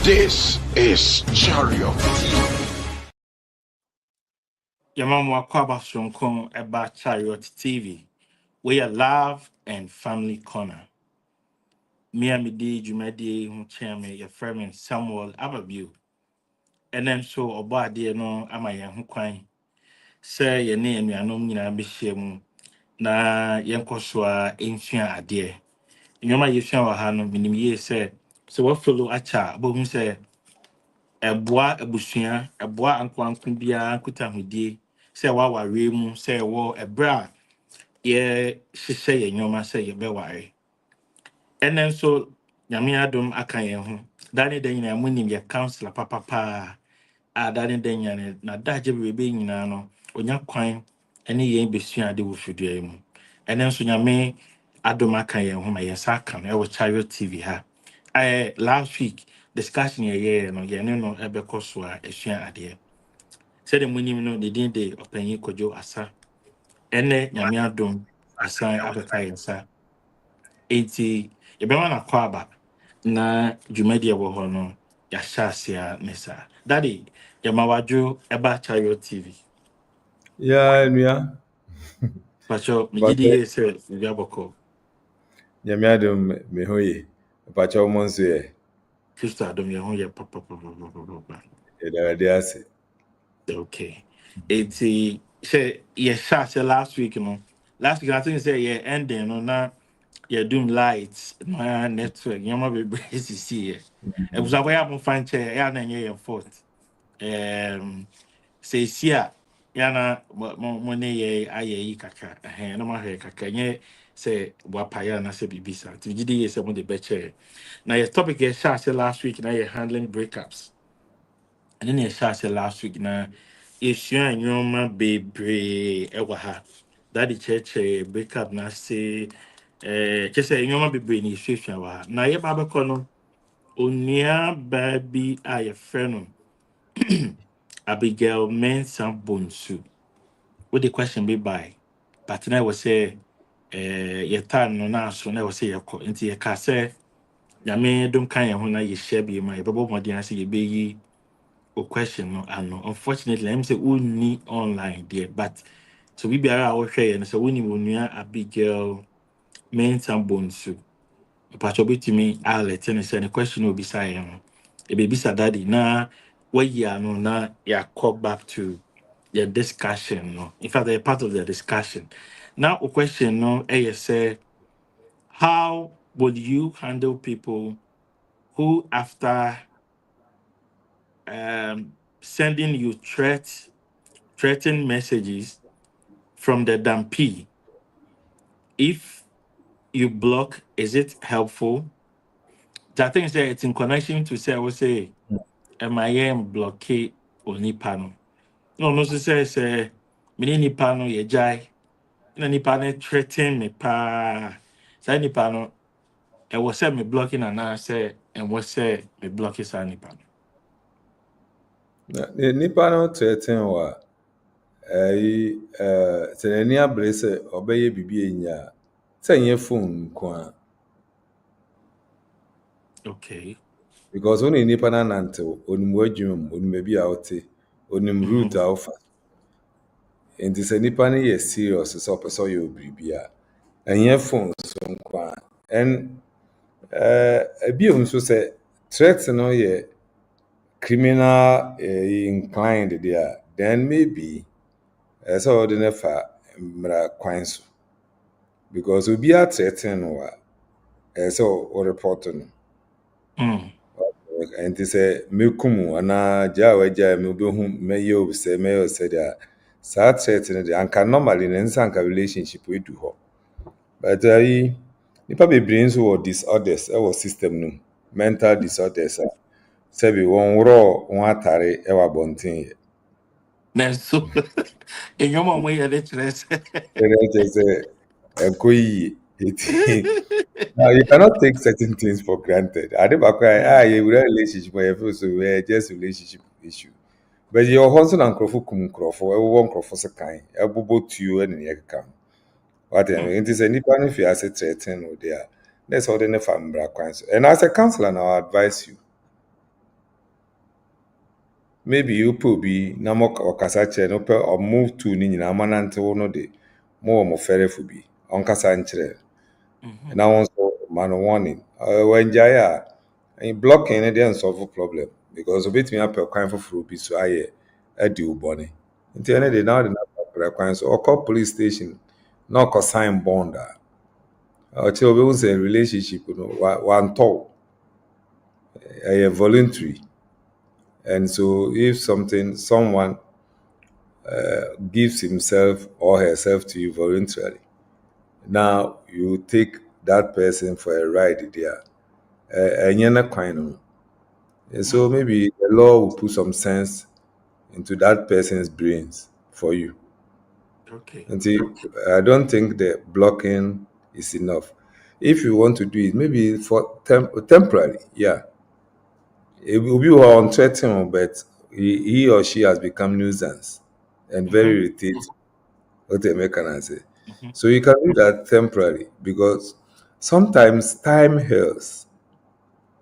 This is Chariot. Yamamwa Kwaba Shonkon about Chariot TV. We are Love and Family Corner. Me and me di Jumadi who chairman your friend Samuel Ababu. And then so about dear no ama yan kwan. Say your name ya no nyina be shemu na yankoswa insua ade. Nyoma yesua wa ha no minim ye say so what follow acha bo hu say eboa ebusua eboa ankwanko bia nkuta hodie sɛ waware mu sɛ wɔ ɛbra ye hyehyɛ yɛ nyoma sɛ yɛbɛware ɛnɛ nso nyame adom aka yɛn ho dane da nyinaa munim yɛ counselor papapaa a dane da nyinaa na dagye bebrebe nyinaa no onya kwan ɛne yɛn bɛsua ade wɔ fidua mu ɛnɛ nso nyame adom aka yɛn ho ma yɛn sa aka no ɛwɔ Chariot TV ha last week discussion yɛyɛɛ no yɛne no ɛbɛkɔ so a ɛsua adeɛ sɛde munim no ne din de ɔpanyin Kwadwo Asa ɛnɛ nyame adom asan abɛka yɛn nsa enti yɛbɛma no akɔ aba na dwumadi ɛwɔ hɔ no yɛahyɛ ase a ne saa dade yɛma wadwo ɛba Chariot TV Yeah, nua. pakyɛ megye di yie sɛ biribi abɔkɔ Nyame adom me ho ye. Pacha mo nso ye. kristo adom yɛn ho yɛ papapapapapa Yɛdawade ase. okay enti sɛ yɛhyɛ ase last week no I think sɛ yɛ ending no na yɛdum lights na network nyɛma bebree sisi yɛ abusafo yɛ amomfa nkyɛ ɛyɛ na ɛnyɛ yɛn fault sɛ ɛsi a yɛna mo ne yɛ ayɛ yi kakra na mahwɛ kakra nyɛ sɛ boapayɛ anaasɛ biribi saa nti megye di yɛ sɛ mode bɛkyɛɛ na yɛ topic yɛhyɛ ase last week na yɛ handling breakups ɛne ne yɛhyɛ ase last week na yɛsua nneɛma bebree ɛwɔ ha dade kyerɛkyerɛ breakup na ase kyɛ sɛ nneɛma bebree na yɛsuasua wɔ ha na yɛba bɛkɔ no onua baa bi a yɛfrɛ no Abigail Mensah Bonsu wode question bi bae but na ɛwɔ sɛ yɛtaa no na aso na ɛwɔ sɛ yɛkɔ nti yɛka sɛ nyame dom ka yɛn ho na yɛhyɛ bi ma yɛbɛbɔ mmɔden ase yɛbɛyi o question no ano unfortunately I'm say wonni online there but so we biara a wɔhwɛ yɛ no sɛ wonim onua Abigail Mensah Bonsu patro betumi alert ne sɛ ne question obisa yɛn no ebebisa daddy na wayi ano na yɛakɔ back to the discussion no in fact they're part of the discussion now a question no say how would you handle people who after sending you threatening messages from the dumpy, if you block, is it helpful? I think that it's in connection to say I would say am I blockade or nipano no say mini nipano ye jai na nipano threaten me pa say nipano I was say me blocking and I say and was say me blocking sa nipano Nipa no threaten wa sɛ n'ani abere sɛ ɔbɛyɛ biribi enya sɛ nyɛ phone nko a. okay Because when nipa na nantew onim wadwum onim baabi a wote onim route a wofa. Nti sɛ nipa no yɛ serious sɛ ɔpɛ sɛ ɔyɛ biribi a ɛnyɛ phone so nko a. And ebiem nso sɛ threat no yɛ criminal inclined there, then maybe so ɔde ne fa mmara kwan so. Because obi a threaten no a so o report no. And they say mekum ana gya wagya me obehu meyɛ obsɛ meyɛ sɛ dia saa threaten de anka normally ne nsa anka relationship we do hɔ. But nipa bebree nso wɔ disorders ɛwɔ system no mental disorders a sɛbi wɔn worɔ wɔn atare ɛwɔ abɔnten yɛ. so in your mom way at it Ɛnɛ kyerɛ sɛ ɛnkɔ yie. It, now you cannot take certain things for granted. I never cry. Yeah. You real relationship, but you feel so just relationship issue. But your husband and crofo kum crofo, everyone crofo se kind. Elbow to you and you can. What I Hmm. mean, it is a nippon if you are threatened with there. That's all the family acquaintance. And as a counselor, now I advise you. Maybe you put be na mo okasa che no pe or move to ni nyina amanante wo no de mo fere fu bi onkasa nkyere Mm-hmm. na won so man warning when jaya and blocking e dey solve problem because obetimi apɛ kwan foforo bi so ayɛ adi wo bɔne nti ɛne de Oh, na ɔde na apɛ kwan so ɔkɔ police station na ɔkɔ sign bond a ɔkyerɛ obehu sɛ relationship no wantɔw ɛyɛ voluntary and so if someone gives himself or herself to you voluntarily. Now you take that person for a ride there. And you're not kind of. And so mm, maybe the law will put some sense into that person's brains for you. okay. And see, I don't think the blocking is enough. If you want to do it, maybe for temporary, yeah. It will be unthreatening, but he or she has become nuisance and Mm-hmm. very irritating. What they make can I say? Mm-hmm. So you can do that temporarily because sometimes time heals.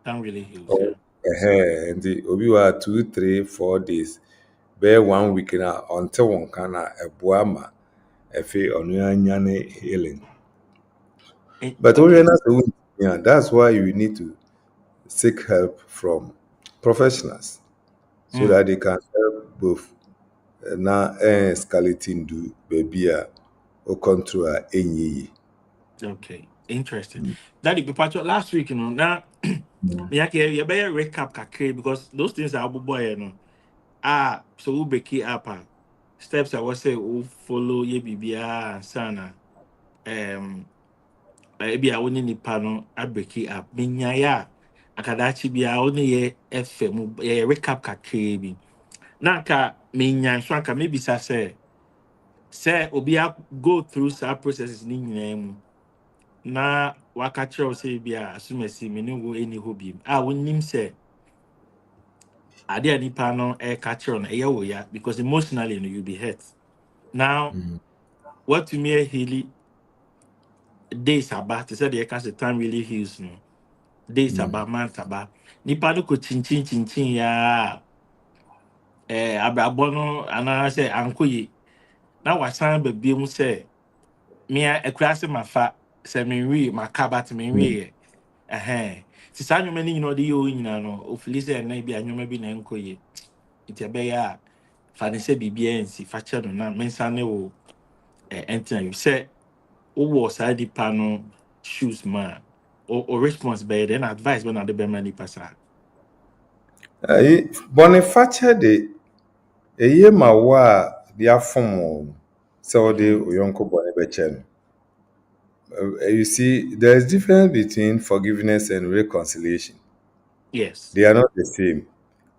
Time really heals, Or yeah. and the obi wa 2, 3, 4 days, bear 1 week now until one can a boama a fee on your healing. But Okay. yeah, that's why you need to seek help from professionals so Mm, that they can help both. Now, escalating do baby or control any. okay. Interesting. Daddy, but last week, now me okay, you better recap kakre because those things are boy, so we break it up. Steps I was say we follow ye bibia sana. Um, maybe I wouldn't nipa no I break it up. Minya ya akadachi bi a only ye FM ye recap kakre bi. Na ka minya so anka maybe say obi a go through some processes ni nyinaa mu na waka kyerɛ wo sɛ bi a asomasi me ne wo ɛni hɔ biem a wonim sɛ ade a nipa no ɛka kyerɛ no ɛyɛ wo ya because emotionally no you be hurt now watumi ahili days aba te sɛ deɛ ɛka sɛ time really heals no days aba months aba nipa no kɔ kyinkyin ya abrabɔ no anaasɛ ankɔ yi na wasan ba bio mu sɛ mea akura sɛ mafa sɛ menwie maka but menwieɛ ɛhɛn nti saa nnwoma no nyina ɔde yɛ o nyina no ɔfili sɛ ɛna bi a nnwoma bi na ɛnkɔ yie nti ɛbɛyɛ a fa ne sɛ biribiara nsi fa kyɛ no na mensa ne wo ɛntena yi sɛ wowɔ saa nipa no shoes mu a o response bɛyɛ dɛn advice bɛ na ade bɛma nipa saa Boniface de eye ma wo a de afom wo sɛ wode Mhm. wo yɔnko bɔne bɛkyɛ no. You see, there is difference between forgiveness and reconciliation. Yes. They are not the same.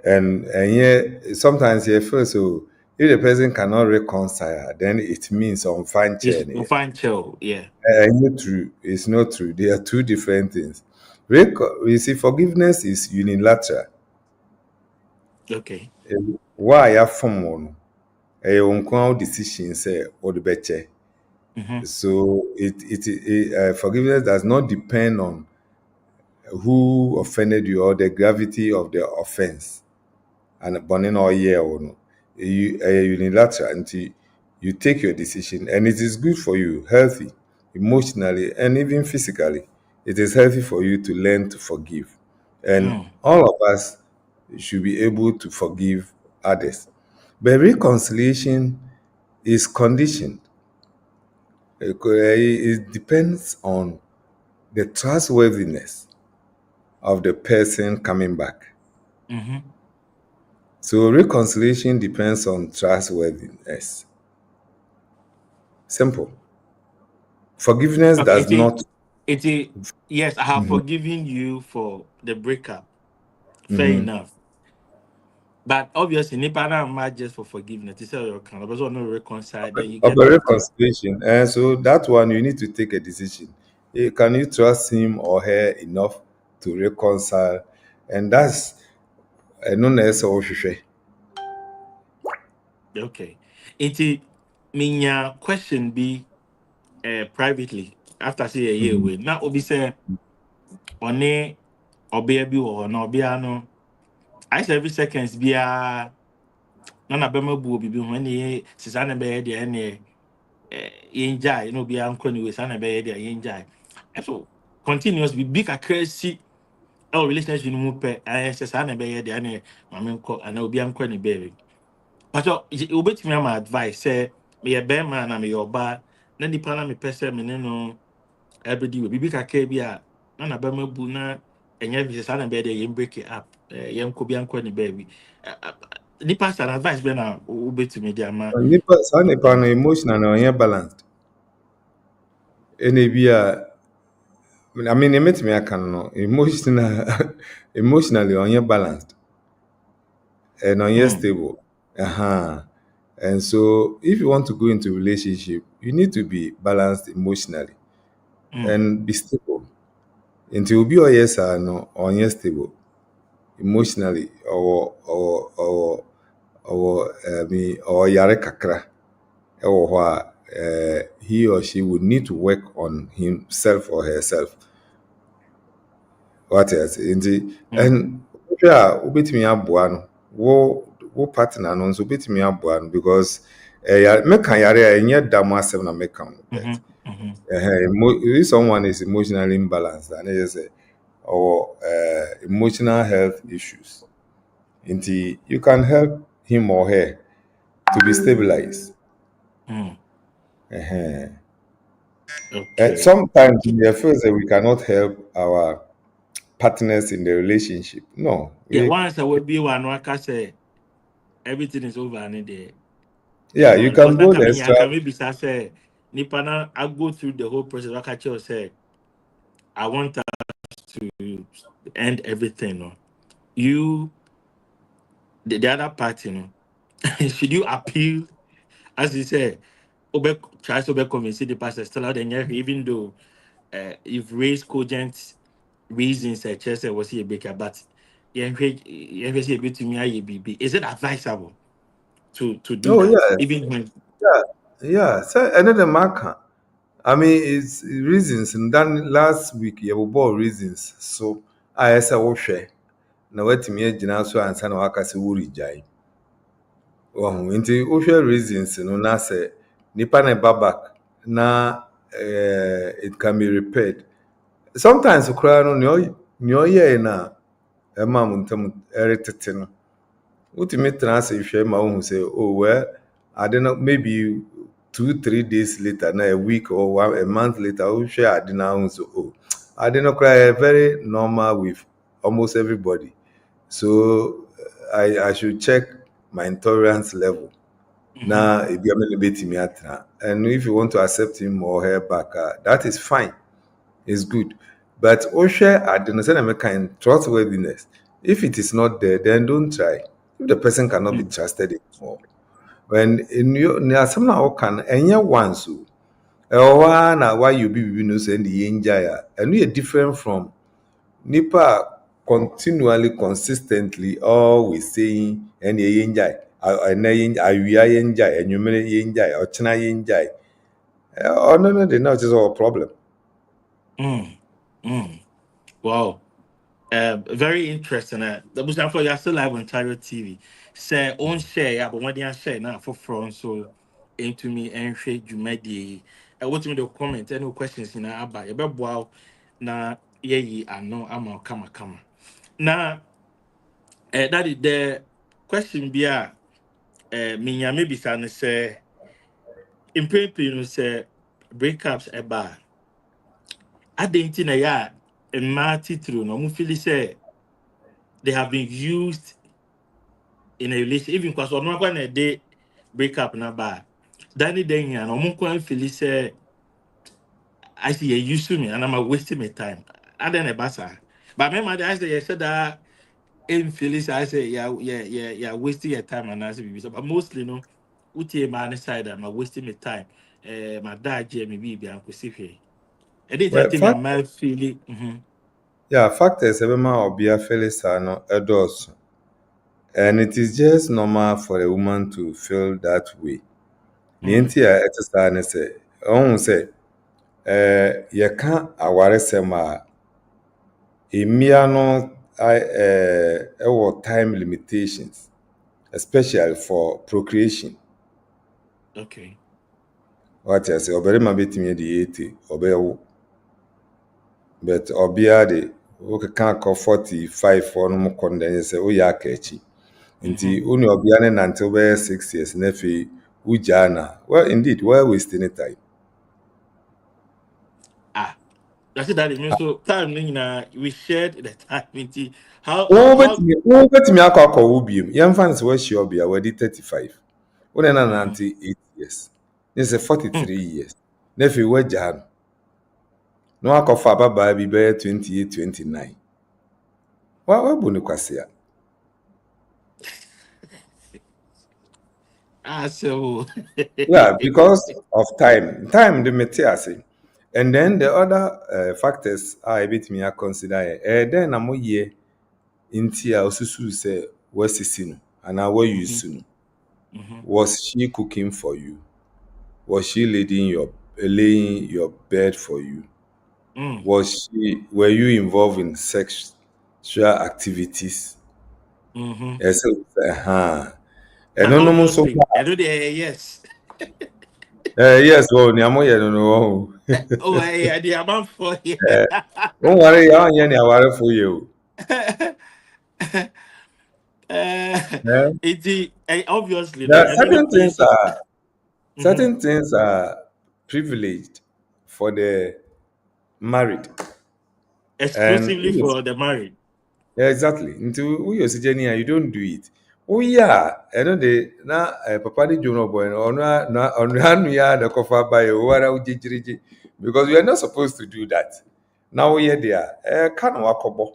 And yeah, sometimes you feel so if the person cannot reconcile, then it means on fine It's chain. fine chill. Yeah. And not true. It's not true. They are two different things. You see, forgiveness is unilateral. Okay. Why you from one? A decision say or the better. Mm-hmm. So forgiveness does not depend on who offended you or the gravity of the offense. And burning all year or no, you unilateral until you take your decision, and it is good for you, healthy, emotionally, and even physically. It is healthy for you to learn to forgive, and Mm. all of us should be able to forgive others. But reconciliation is conditioned. It depends on the trustworthiness of the person coming back. Mm-hmm. So reconciliation depends on trustworthiness. Simple. Forgiveness Okay. does not. Yes, I have Mhm, forgiven you for the breakup. Fair mhm. enough. But obviously, nipa na mad just for forgiveness. This is your kind of person no reconcile. Then you Of get a back to reconciliation. And so that one you need to take a decision. Can you trust him or her enough to reconcile? And that's a no necessary. Okay. It's minya question be privately after say a year away. Now obi say one obia bi or no obia no. I say every seconds be na na bema bu obi bi ho ne sisa na be de ne yenjai no be anko ni we sa na be de yenjai. So continuous be crazy our relationship no mu pe sisa na be de ne mame nko ana obi anko ni be. But you bet me my advice say me a bear man and me your bar, then the pana me person me no every day. Bibi kake bi a na bema bu na enye bi say na be dey break it up. Yem ko bi anko ni baby. Ni pass an advice be na u bet me dey ama. Nipa no emotional na ɔnyɛ balanced. Ɛna ebi a I mean, emetumi aka no emotional emotionally ɔnyɛ balanced and ɔnyɛ stable. And so if you want to go into relationship, you need to be balanced emotionally and be stable. Until obi ɔyɛ saa no ɔnyɛ stable emotionally or yare kakra ɛwɔ hɔ a he or she would need to work on himself or herself. What else? And wobɛtumi aboa no wo partner no nso wobɛtumi aboa no because meka yare a ɛnyɛ da mo asɛm na meka no but if someone is emotionally imbalanced and it is or emotional health issues, you can help him or her to be stabilized. Okay. Sometimes we feel that we cannot help our partners in the relationship. No. Yeah, once I will be one I say everything is over and there. Yeah, you can Because go that the can mean I extra. can maybe say nipa na I go through the whole process. I catch you say I want us to end everything. No? You the other party, should you appeal as you say try to convince the pastor still out there even though you've raised cogent reasons chess was he a baker, but see a bit to me is it advisable to do Oh that yeah, even when yeah. So another marker. I mean, it's reasons. And then last week, you have bought reasons. So I said, "Oh, share." Now, what me gyina so and na waka se wo regyae. Nti wo hwɛ reasons no na sɛ nipa na ba back na it can be repaired. Sometimes koraa no nea ɔyɛe na ɛma mo ntam ɛretete no. Wotumi tena ase hwɛ ma wohu sɛ oh well ade no maybe 2-3 days later na a week or a month later wohwɛ ade no ahu so oh ade no koraa very normal with almost everybody. So I should check my intolerance level. Now, if you're betting and if you want to accept him or her back, that is fine. It's good. But Osha, I don't know, kind trustworthiness. If it is not there, then don't try. If the person cannot be trusted anymore. When in your somehow can and you want so. Why you be no send the enjoy and we are different from Nipa continually, consistently, always saying, and ye enjoy, and we are enjoy, and you may enjoy, or China enjoy. Oh, no, they know it's all a problem. wow. Very interesting. The Busan for you still live on Tyro TV. Say on share, yeah, but when they share now for front, so into me and share you made the what me the comment any questions in about you wow na ye I know I'm a kama. Now that is the question be me ya maybe say in paper say breakups about I didn't know yeah and my titru no mo feel say they have been used in a relationship even because I'm not going to day break up na bad. Danny then and I'm going to feel say I see you used to me and I'm wasting my time. I don't know basa. But remember I said that in Phyllis I say yeah wasting your time and I say but mostly no uti man side I'm wasting my time. My dad Jamie baby and Pacific. Edit I Well, think I might feel it. Mm-hmm. yeah, factors ebema obia felisa no edos. And it is just normal for a woman to feel that way. Mm. Nienti a etesa ne se, ohun se ye ka awaresem a emia no time limitations, especially for procreation. Okay. What I say, oberima betimi de 80, obewo. But obia de o can call 45 for no mo kondenye se o ya akachi. Mm-hmm. Nti uni obia ne until be 6 years na fi ujana. Well, indeed, why wasting time? Ah, that's it. That it means so time. We shared the time. How? Wobɛtumi akɔ akɔwo biom yɛmfa no sɛ woahyia ɔbea wadi 35 wone na Mm-hmm. nante 8 years ne sɛ Mm. 43 years na afei woagyaa no na woakɔfa ababaa bi bɛyɛ 28 29 wabu no kwasea. Ah, so. Yeah, because of time de mete ase. And then the other factors a ɛbɛtumi consider then na moyɛ nti a osusu sɛ woasisi no anaa Mm-hmm. woayusu no. Mm-hmm. Was she cooking for you? Was she laying your bed for you? Mm. Were you involved in sexual activities? Mm-hmm. Yes, and no no so Obviously, I do the yes. yes, well, niamo no. Oh, I the amount for you. Don't worry, I worry for you. Yeah. Obviously, no, There are and the places Mhm. certain things are privileged for the married. And Exclusively for the married. yeah, exactly. Into we use Jenny, you don't do it. Oh yeah, I know the na papa di jono boy no na onu ya the kofa by wara ujijiriji because we are not supposed to do that. Now we are there. Kan wakobo.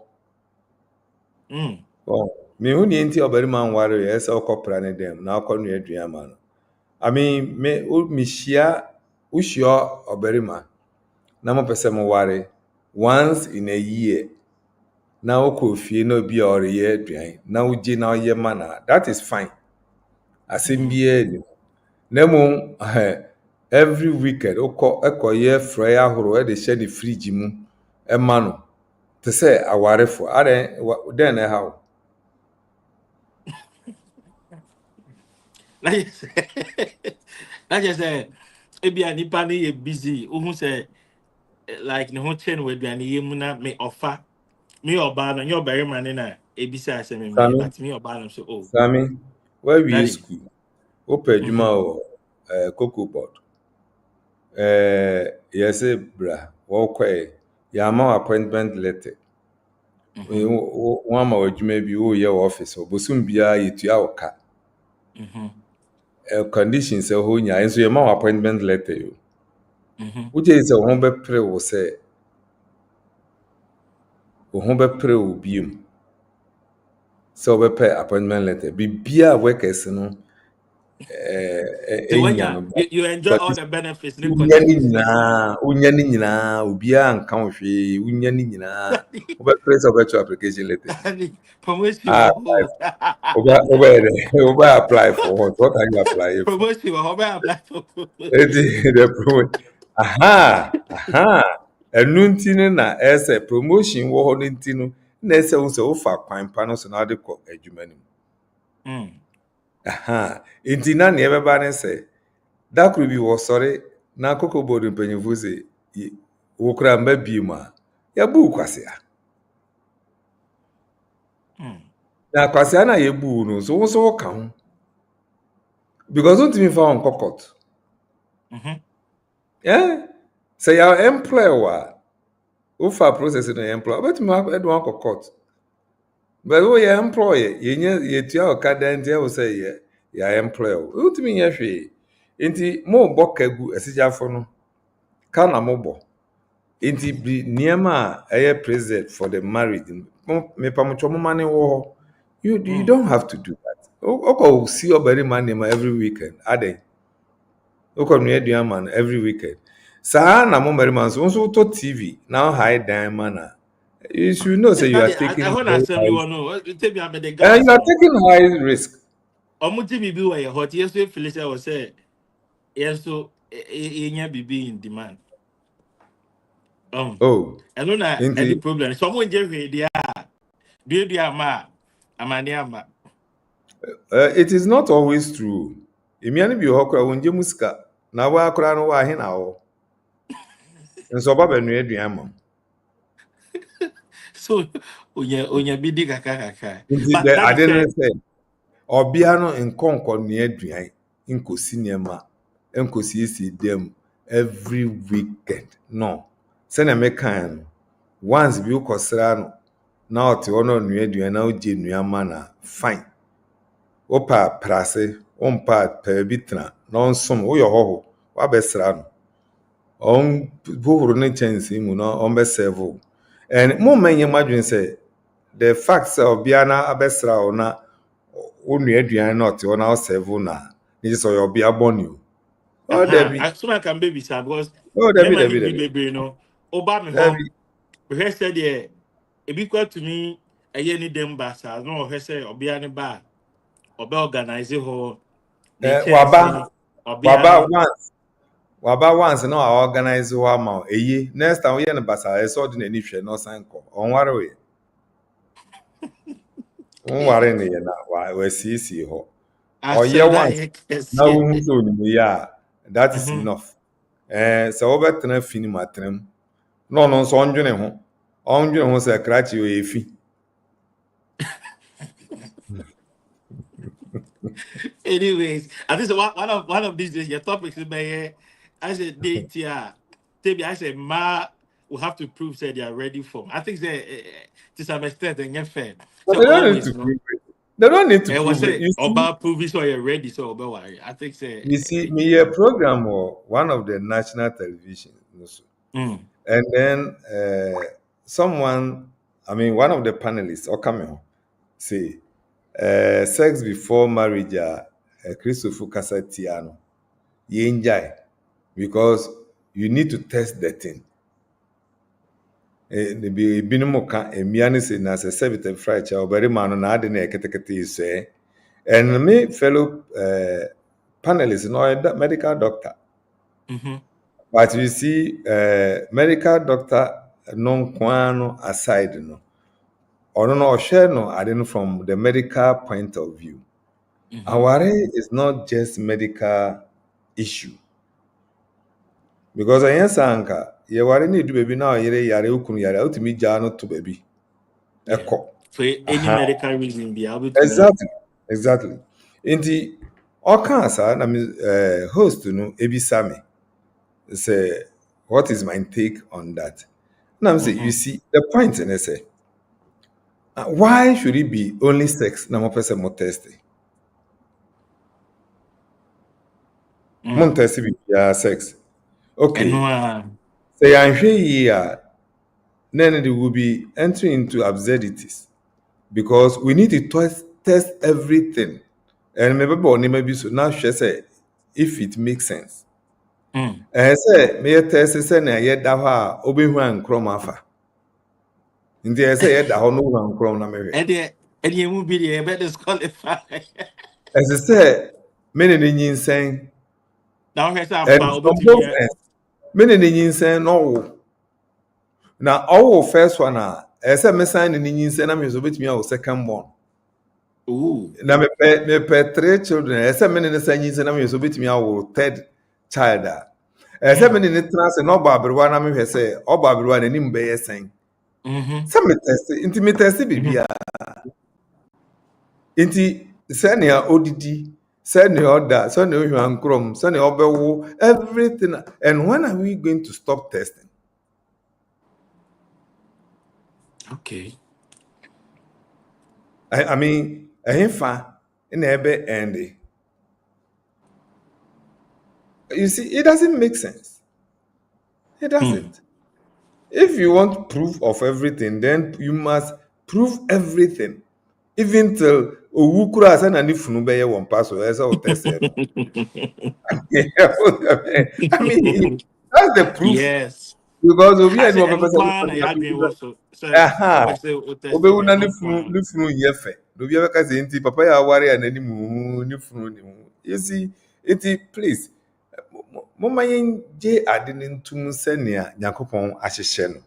Mm. Oh, me hu ni enti obere man ware ya se okopra ne dem na akonu aduama no. I mean, me shia ushio obere man na mo pese mo ware once in a year. Na wokɔ fie na obi a ɔreyɛ aduane na wogye na ɔyɛ ma na that is fine asɛm Mm-hmm. biara ni na mmom every weekend ɛkɔyɛ frɔe ahorow ɛde hyɛ ne fridge mu ɛma no te sɛ awarefo dɛn na ɛha wo. Like you say, like you say, maybe a nipa ni ye busy. Who say like ne ho chain we aduane ye mu na me offer me oba no your berry man na ebisa say me Sami but me oba no so oh Sami wawie daddy. school wopɛ adwuma Mhm. wɔ cocoa board yɛsɛ bra wɔkɔɛ yɛama wo appointment letter Mhm. wɔn ama wɔ adwuma bi woyɛ wɔ office hɔ bosom biara yɛtua wo ka. Mhm. Conditions ɛhɔ nyinaa nso yɛma wo appointment letter yi o Mhm. wogye yi sɛ wo ho bɛpere wo sɛ wo ho bɛpere wo biom sɛ wobɛpɛ appointment letter biribiaa workers no So when ɛnya no you enjoy but all the benefits and wonya ne conditions this wonya ne nyinaa obiaa nka wo hwee wonya ne nyinaa wobɛpere sɛ wobɛto application letter bi daddy promotion ah oh wobɛyɛ dɛ wobɛ apply for what can you apply it for. promotion how may I apply for Eti promotion. the promo. Aha. Ɛno nti no na ɛsɛ promotion wɔ hɔ no nti no na ɛsɛ wo sɛ wofa kwan pa no so na wode kɔ adwuma no mu. Mm. Aha. Nti na nea ɛbɛba ne sɛ da koro bi wɔsɔre na koko board mpanyimfo sɛ wo kora mba bie mu a yɛbu wo kwasea. Mm. Na kwasea na yɛbu wo no so wo nso woka ho. Because wontumi fa wo nkɔ court. Mhm. Yeah. Sɛ yɛ employer wo a wofa process no yɛ employer wobɛtumi ɛde wɔn akɔ court. But wo yɛ employer yɛtua wo ka da nti ɛwo sɛ yɛ employer wo wotumi nyɛ hwee nti mobɔ ka gu asigyafo no ka na mobɔ nti bi nneɛma a ɛyɛ preset for the married mepamotwɔ moma ne wɔ hɔ you Mm. don't have to do that wokɔ si ɔbarima nneɛma every weekend adɛn wokɔ noa aduama no every weekend Saa na mo mmarima nso to TV now high diamond. You should know say you are Daddy, taking I want to very send you high, one. No, tell me about the and gas. you are No, taking high risk. Omuti bibi wa ye hot. Yes, we Felicia was say yes. So, enya bibi in demand. Oh, And no na any indeed. problem. Someone just read dia. Do dia ma. Amani ama. It is not always true. Imiani bi hokra wonje musika na wa akra no wa he na wo. Nso baba nu aduan ma. So, onya bidi kaka kaka. Nti But the daddy ade no said, say obia no nkonkɔ nu aduan nkosi niema nkosi esi dem every weekend. No. Sɛ na me kan no. Once bi ukosra no na ote ono nu aduan na oje nu ama na fine. Opa prase, ompa pa bi tena na onsom wo yo hoho wa besra no. On buhuru ne chance mu no on be serve. And mo manye madwen say the fact say obia na abesra o na wo nu aduan na ote na o serve na ni so yo obia boni o. Oh Debbie. so I can baby sir because Oh me Debbie man Debbie ni Debbie. baby no. Oba me home. Debbie. We said there. E bi kwa to me any dem ba sir. No we say obia ne ba. Oba organize ho ne chance. Waba Obia waba no. once waba once no I organize wa ma eyi next time we na basa e so de na ni hwe no san ko. Onware we. Onware ne ye na wa sisi ho. I Or yeah said that once yes. na wo so ni ya that is Mhm. enough. So we betena fini matram no no so ondwene ho ondwene ho se krachi o efi. Anyways, I think so one of these days your topics will be I said date here. Maybe I said ma will have to prove that they are ready for. I think that to some extent they get fair. But So they don't need to always no. prove it. They don't need to I was prove it. say about prove it so you're ready. So about worry. I think say You see me a program or one of the national television also. mm, And then someone, I mean, one of the panelists, or come on, say, sex before marriage, Christopher Casatiano, yenjai, because you need to test the thing. Binom ka emia ne se na se sebit fry cha obere ma no na ade na eketekete ise. And me fellow panelists, no medical doctor. mm-hmm, But you see, medical doctor non kwano aside no. Or no share no I didn't from the medical point of view. mm-hmm. Aware is not just medical issue. Because I answer anka, ye ware ni do baby now yere yare ukunu yare utimi ja no to baby. Yeah. Eko. For any Aha. medical reason be able to me. Exactly. Exactly. Inti oka sa na me host no ebisa me say what is my take on that? Now I'm say Mm-hmm. you see the point and I say why should it be only sex na mo person mo test? Mo Mm. test be ya sex. And no Okay. Say anhwe yi a then it will be entering into absurdities because we need to test everything. And maybe so now she say if it makes sense. mm. Say me test say na ye da ho a obehu ankrom afa. Nti say ye da ho no hu ankrom na mehwe. And you will be the better disqualify. Say me ne ni nyinsɛn. Now here's some And power from to both me. ends, me ne ni nyinsɛn no wo. Na ɔwo first one a ɛsɛ me sign ne ni nyinsɛn na me so betumi awo second born. Ooh. Na me pɛ three children ɛsɛ me ne ne sign nyinsɛn na me so betumi awo third child a. Ɛsɛ me ne ne tena se na ɔbɔ aberewa na me hwɛ sɛ ɔbɔ aberewa na nim bɛyɛ sɛn. Mm-hmm. Sɛ me test nti me test bibia. Nti sɛnea odidi, sɛnea ɔda, sɛnea ohwɛ ankrom, sɛnea ɔbɛwo, everything. And when are we going to stop testing? Okay. I mean, ɛhefa na ɛbɛ end. You see, it doesn't make sense. It Hmm. doesn't. If you want proof of everything, then you must prove everything. Even till owu kura sɛ na ne funu bɛyɛ wɔn pa so ɛsɛ o test no. I mean. That's the proof. Yes. Because obi I and say one and person kwan na ya dwen wo so. So aha o say o test obewu ya na no kwan. ne funu nyɛ fɛ na obi abɛka sɛ nti papa yɛ aware a n'anim hu ne funu ne ho yɛsi eti please momma yɛngye ade no ntom sɛnea nyankopɔn ahyehyɛ no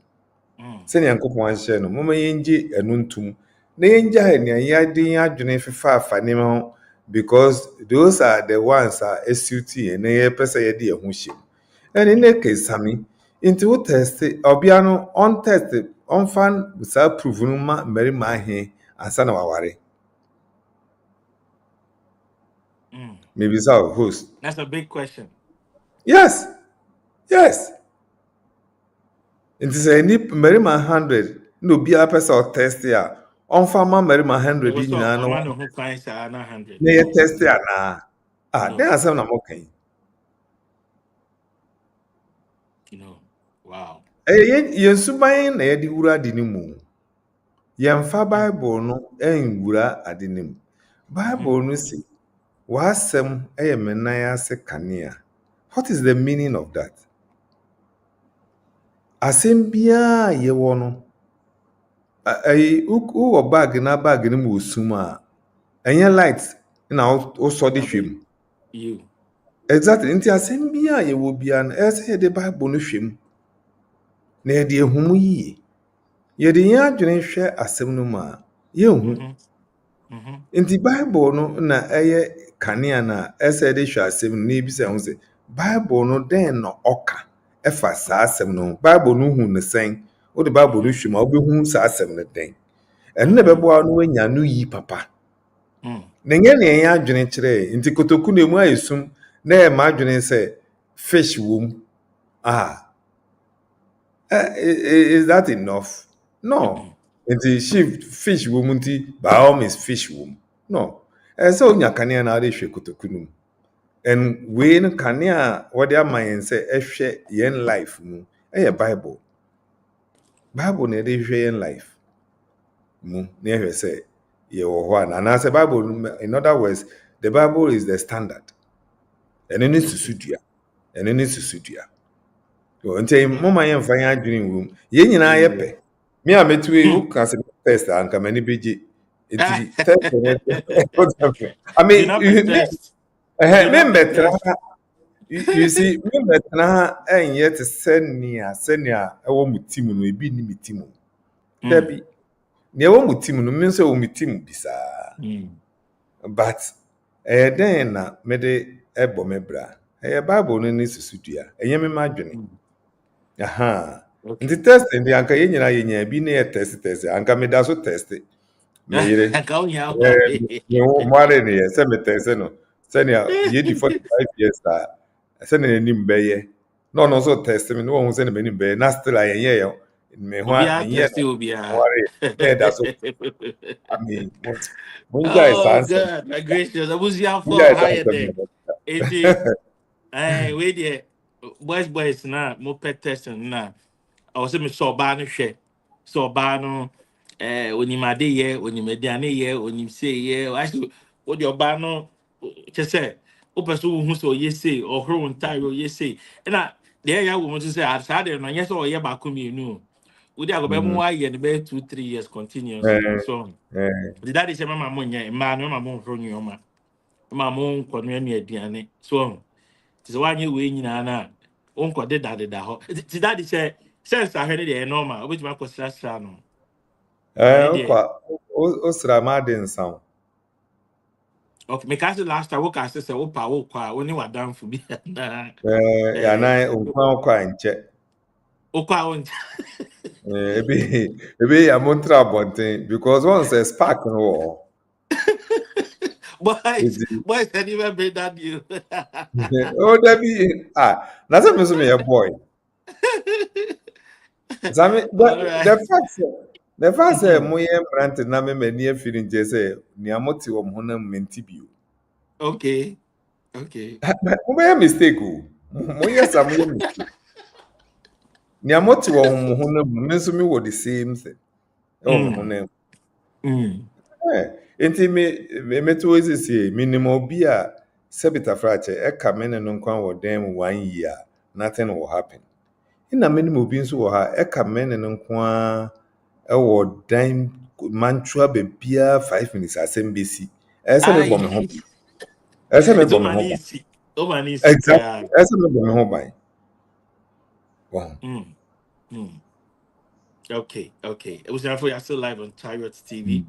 sɛnea nyankopɔn ahyehyɛ no momma yɛngye ɛno ntom na yɛngye ha nea yɛade yɛn adwene fefaafa nneɛma ho because those are the ones a ɛsuiti yɛn na yɛpɛ sɛ yɛde yɛn ho hyɛ mu ɛne ne kesame nti wo teste ɔbea no on test ɔmfa saa proof no ma mmarima ahe ansa na waware maybe so host That's a big question. yes yes nti sɛ ni mmarima 100 na obiara pɛ sɛ ɔteste a ɔmfa ma mmarima 100 It yi was so nyinaa a no man who finds a 100. na No. yɛteste anaa No. dɛn asɛm na mɔka yi No. Wow. yɛn suban na yɛde wura ade no mu yɛmfa bible no nwura ade no mu bible no si w'asɛm yɛ me nan ase kanea what is the meaning of that asɛm biara a yɛwɔ no wowɔ bag no mu wɔ sum a ɛnyɛ light na wosɔ de hwɛ mu You. exactly nti asɛm biara a yɛwɔ biara no ɛyɛ sɛ yɛde bible no hwɛ mu na yɛde ehu mu yie yɛde yɛn adwene hwɛ asɛm no mu a yɛnhu nti bible no na ɛyɛ kanea no a ɛsɛ yɛde hwɛ asɛm no na ebisa ho sɛ bible no dɛn na ɔka ɛfa saa asɛm no ho bible no hu ne sɛn wode bible no hwɛ mu a wobɛhu saa asɛm no dɛn ɛno na ɛbɛboa no woanya no yi papa na nyɛ nea yɛn adwene kyerɛ nti kotoku na emu ayɛ sum na yɛ ma adwene sɛ fish wɔ mu is that enough no nti fish wɔ mu nti by all means fish wɔ mu no ɛsɛ sɛ onya kanea na wode hwɛ kotoku no mu and wei no kanea a wɔde ama yɛn sɛ ɛhwɛ yɛn life mu ɛyɛ bible na yɛde hwɛ yɛn life mu na yɛhwɛ sɛ yɛwɔ hɔ ana anaasɛ bible no in other words the bible is the standard ɛno ne susudua nti moma yɛmfa yɛn adwene wɔ mu yɛn nyinaa yɛpɛ me a metu yi woka sɛ test a anka m'ani bɛgye nti test I mean test. membɛtena you see membɛtena ɛnyɛ te sɛnea ɛwɔ mu tim no ebi ni me tim dabi nea ɛwɔ mu tim no me nso ɛwɔ me tim bisaa but ɛyɛ dɛn na mede ɛbɔ me bra ɛyɛ bible no ne susudua ɛnyɛ me ma adwene nti test ndi anka yɛn nyinaa yɛnya bi ne yɛ test anka meda so test meyere moare ne yɛ sɛ metɛse no sɛnea yɛdi 45 years a sɛnea n'anim bɛyɛ na ɔno nso test me ne wɔhu sɛnea m'anim bɛyɛ na still a yɛnyɛ me ho menyɛ moare ne yɛda so ame mongyae saa Oh nsɛm God, my gracious. I was your for higher day. We there boys na mo pet test na. I was me so ba no hwɛ. So ba no onimade ye, onimadiane ye, onimse ye. Actually what your ba no kyɛ sɛ wopɛ sɛ wohu sɛ ɔyɛ sei ɔhoro wo ntare ɔyɛ sei ɛna deɛ ɛyɛ wo mu nso sɛ saa deɛ no ɛnyɛ sɛ ɔyɛ baako mmienu o wode agɔbɛ mu ayɛ no bɛyɛ 2-3 years continuously so nti dade hyɛ mama mo nyɛ mmaa no mama mo nhoro nneɔma mama mo nkɔnoa ne aduane so nti sɛ woanyɛ wei nyinaa no a wonkɔde dadeda hɔ nti dade hyɛ sɛ nsahwɛ no deɛ ɛyɛ normal wobɛtumi akɔsrasra no ɛne deɛ o sra ma de nsa wo okay meka se last time woka se sɛ wopa wokɔ a wo ne wadamfo bi anaa yɛanan onkwa wokɔ a nkyɛ wokɔ a wonkyɛ ebe yɛ montra abɔnten because once a spark no wɔ hɔ boys can't even bring that you. oh dabi na sɛ me nso meyɛ boy same All right. the fact sɛ moyɛ mmerante na me m'ani afiri nkyɛ sɛ nea mote wɔ mo ho no mmenti bio Okay. mobɛyɛ mistake o moyɛ sa moyɛ mistake nea mote wɔ mo ho no mu me nso mewɔ the same thing ɛwɔ me ho no mu nti mete wɔ siesie menim obi a sɛ bitafrakyɛ ɛka me ne no nkwa wɔ dan mu 1 year nothing will happen. Ina many obi nso wɔ ha ɛka mɛne no nko a ɛwɔ dan mantua bebia 5 minutes asɛm bɛsi. Ɛsɛ me Aye. bɔ me ho. Ɛsɛ me It's bɔ me ho ban. humanity. Humanity Exactly. cry. Ɛsɛ me bɔ me ho ban. Wow. Mm. Mm. Okay, okay. It was therefore you're still live on Chariot TV.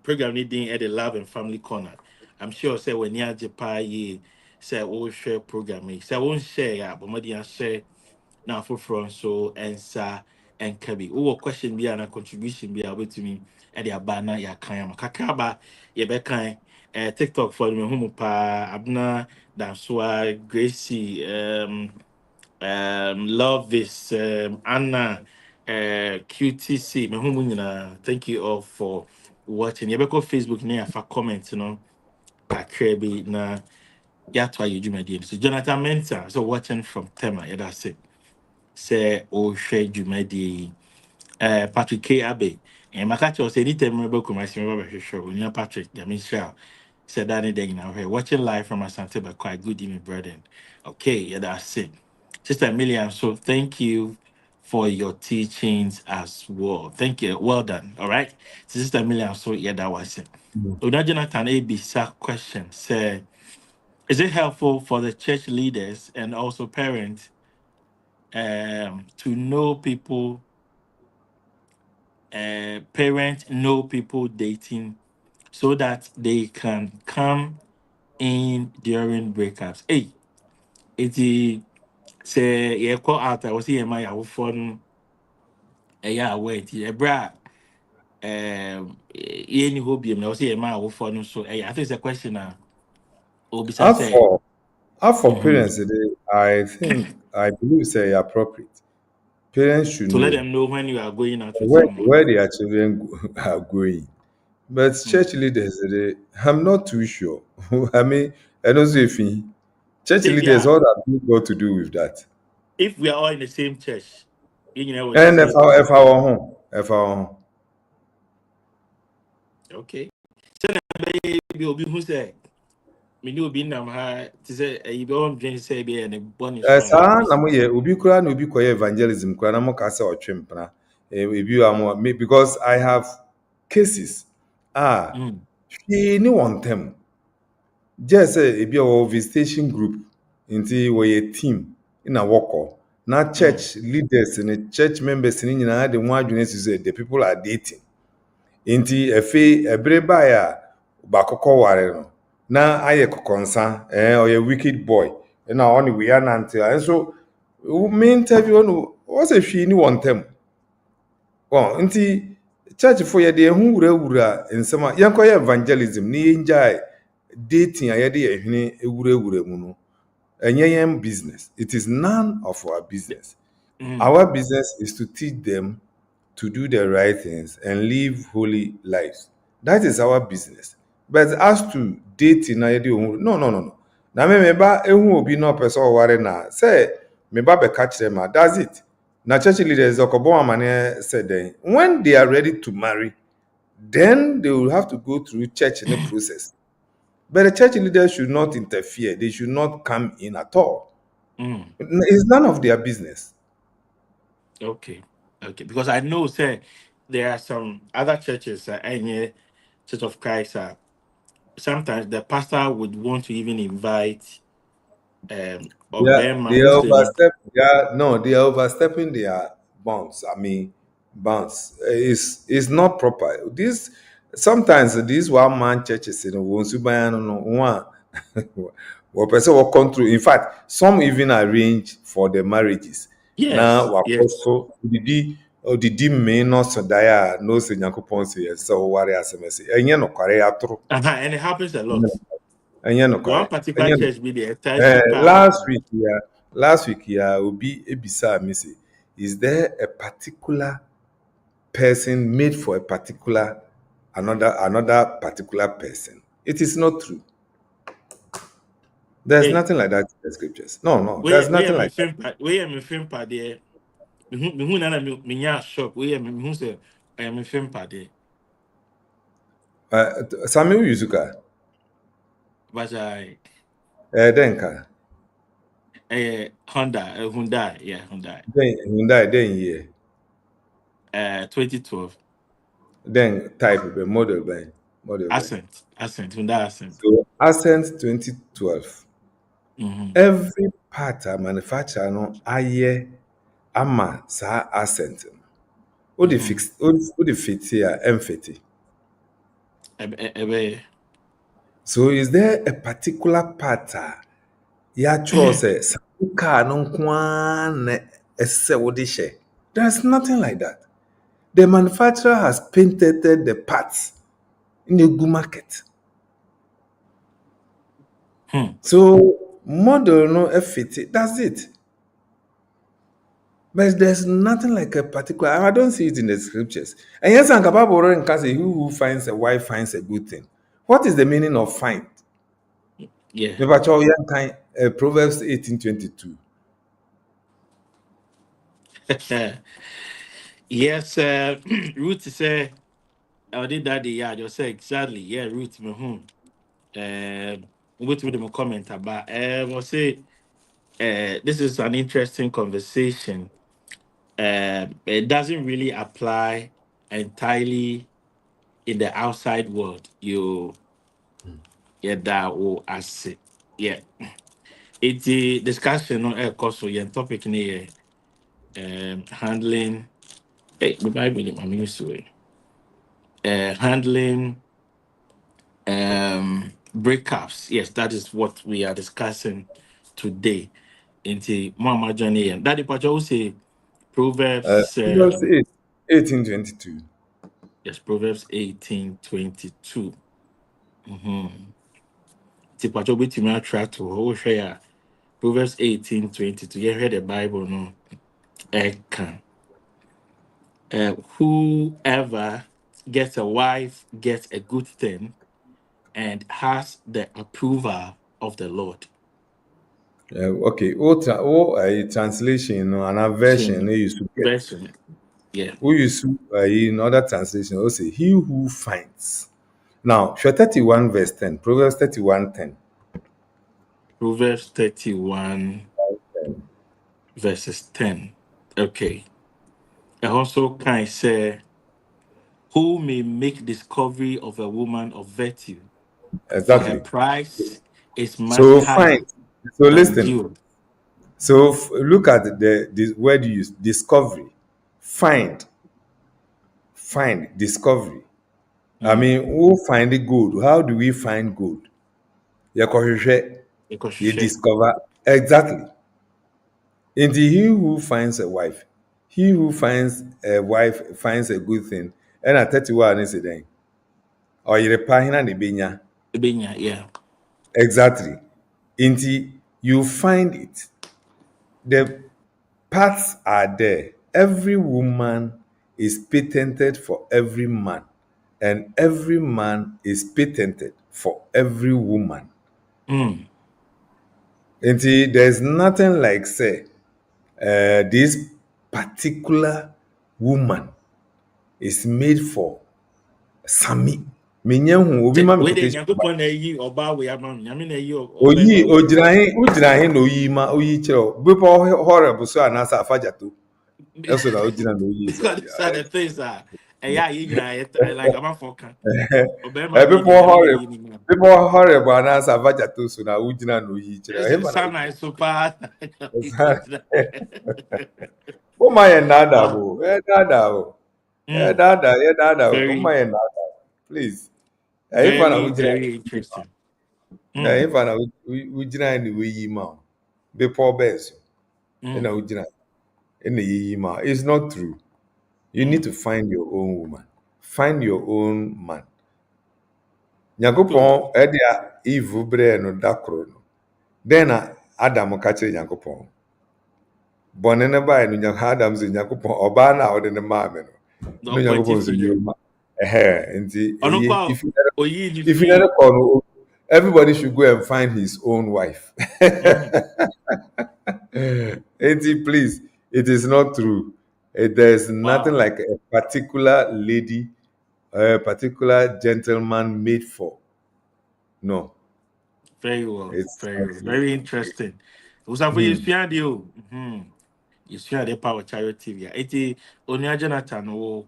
Program needing at the Love and Family Corner. I'm sure say when you Japan ye say all share program. Say won't share yeah, but maybe share now for front so answer and kabi. Oh question be and a contribution be able to me at the abana ya kayama. Kakaba ye be kind TikTok for me home pa abna danswa Gracie love this Anna QTC me humu nyina. Thank you all for watching. You go Facebook near for comments, you know. Kakra bi na ya try you jumadi. So Jonathan Mensah so watching from Tema, yeah that's it. Say oh share jumadi Patrick K Abe. And my catcher say anytime remember come I see remember sure when you Patrick Yamisha said that anything now here watching live from Asante but quite good evening brother. Okay, yeah that's it. Sister Milliam, so thank you for your teachings as well. Thank you. Well done. All right. Sister Milliam, so yeah, that was it. Una Jonathan ABC question say, is it helpful for the church leaders and also parents to know people parents know people dating so that they can come in during breakups? Hey, it's say yeah call out I was here my phone yeah wait yeah bra any hobby I was here my phone so hey, I think it's a question now obisa As say for as for mhm, parents today, I believe say appropriate. Parents should to let know them know when you are going out with someone. where their children are going. But Mm. church leaders today, I'm not too sure. I mean, I don't know if church Say leaders, yeah, what have you got to do with that? if we are all in the same church, you know, we're And decided to go. if I were home, Okay. So maybe obi who say me no be nam ha to say you be on drink say be and bonus so and saa be na mo yɛ obi kura na obi kɔyɛ evangelism kura na mo ka sɛ ɔtwe mpena ebi wa mo because I have cases ah mm, hwee ne wɔn ntam gye sɛ ebi a wɔwɔ visitation group nti wɔyɛ team na wɔkɔ na mm, church leaders ne church members ne nyinaa de ho adwene si sɛ the people are dating nti afei ɛbere baeɛ a baako kɔware no na ayɛ kɔkɔnsa ɔyɛ wicked boy na ɔne wei anante a nso me interview no wɔsɛ hwee ni wɔn ntam nti churchfo yɛde ɛho wurawura nsɛm a yɛnkɔyɛ evangelism ne yɛngyae dating a yɛde yɛn hwene wurawura mu no ɛnyɛ yɛn business. It is none of our business. mm, Our business is to teach them to do the right things and live holy lives. That is our business. But as to dating na yɛde ohun no no no no. Na me meba ehu obi na ɔpɛ sɛ ɔware na sɛ meba bɛka kyerɛ ma that's it. Na church leaders ɔkɔbɔ amane sɛ den when they are ready to marry then they will have to go through church in the process. But the church leaders should not interfere. They should not come in at all. mm. It's none of their business. Okay. Okay. Because I know say there are some other churches any Church of Christ sometimes the pastor would want to even invite Yeah, Obama they are Muslim. overstep. Yeah, no, they are overstepping their bounds. I mean, bounds. It's not proper. This sometimes these one man churches, once you buy no one, one person will come through. In fact, some even arrange for the marriages. Now, Yes, yes. wakoso didi me no so dia no se nyankopon se so ware asemese. Enye no kware atoro. And it happens a lot. Enye no One kware. particular Enye church be there, ties me Last week, yeah, Obi Ebisa me say, is there a particular person made for a particular another particular person? It is not true. There's Hey, nothing like that in the scriptures. No, no, there's where nothing am I like that. film part? Where am I film part there? Me who na me nya shock. Where am me who say I am a film part there? Samuel Yuzuka, But I Denka. Honda, Hyundai, yeah, Hyundai. Then Hyundai, then year. 2012. Then type the model by. Hyundai Accent. So Ascent 2012. Mm-hmm. Every part a manufacturer no aye ama sa Ascent. No. What the Mm-hmm. fix what the fit here emfiti. So is there a particular part ya chose sa car no kwan ese wo de share? There's nothing like that. The manufacturer has painted the parts in a good market. Hmm. So model no fit. That's it. But there's nothing like a particular. I don't see it in the scriptures. And yes, and Bible and can say, "He who finds a wife finds a good thing." What is the meaning of find? Yeah. Proverbs 18:22. Yes, Ruth say, I did that. Yeah, just say exactly. Yeah, Ruth, me home. Wait with them comment about. I say, this is an interesting conversation. It doesn't really apply entirely in the outside world. You, yeah, that will as it. Yeah, it's the discussion on air course. So yeah, topic near handling. Hey, the Bible, I'm used to it. Handling breakups. Yes, that is what we are discussing today. Into Mama Johnny and Daddy Pacho will say Proverbs Proverbs 18:22. yes, Proverbs 18:22. Mm-hmm. Tipacho bit me try to share Proverbs 18:22. You heard the Bible, no? Can whoever gets a wife gets a good thing and has the approval of the Lord. Okay, a translation no, and a version Same you used to get. version. Yeah. Who used to in other translation also say, "He who finds." Now, sure 31 verse 10. Proverbs 31:10. Proverbs 31 verses 10. Okay. And also can I say, who may make discovery of a woman of virtue, for her Exactly. price is much So find. higher So than listen. jewel. So look at the word you use. Discovery. Find. Find. Discovery. I Mm. mean, who find the gold? How do we find gold? Because You she discover. Exactly. Indeed, he who finds a wife, he who finds a wife finds a good thing. And I 31 is then. Or you repahina the benya. yeah. Exactly. Indeed, you find it. The parts are there. Every woman is patented for every man, and every man is patented for every woman. Mm. Indeed, there's nothing like say this particular woman is made for Sami. Menyahu obi ma me Where the quotation ba. Yankopon ye or bow way among Yamina ye or Oyi Bema way. ogyina he na oyi ma oyi kyerɛ. Bepɔ horrible so anaasɛ afagyatu. Ɛso na ogyina na oyi sa. These are the things that yeah, you know, like I'm a foka. Obama be the Bepɔ Yamina horrible. ye. Bepɔ horrible anaasɛ afagyatu so na ogyina na oyi kyerɛ. Ɛhefa na Sana is super. ogyina. Woma yɛ nnaada Wow. bo. Nnaada o. Mm. Nnaada o. Woma Very, yɛ nnaada. Please. Ɛhefa na very, wogyina. very interesting. Mm. Ɛhefa na wogyina na woyi ma o. Bepɔ bɛn so. Ɛna Mm. wogyina. Ɛna yeyi ma o. It's not true. You need Mm. to find your own woman. Find your own man. Good. Nyankopɔn ɛde a Eve brɛɛ no da koro no. Then na Adam ka kyerɛ Nyankopɔn. Bɔne ne bae no Adam sɛ Nyankopɔn ɔbaa no a ɔde ne maa me no. The No appointed Nyankopɔn sɛ seed. yoma. Nti eye Onokwa Oyi the if you never free. call no, everybody should go and find his own wife. Mm. Nti please, it is not true. There's nothing Wow. like a particular lady, a particular gentleman made for. No, Very well. it's Very well. absolutely. Very interesting. Usafo Hmm. yesua de o. Yesua de power charity TV. Eti Onia Jonathan wo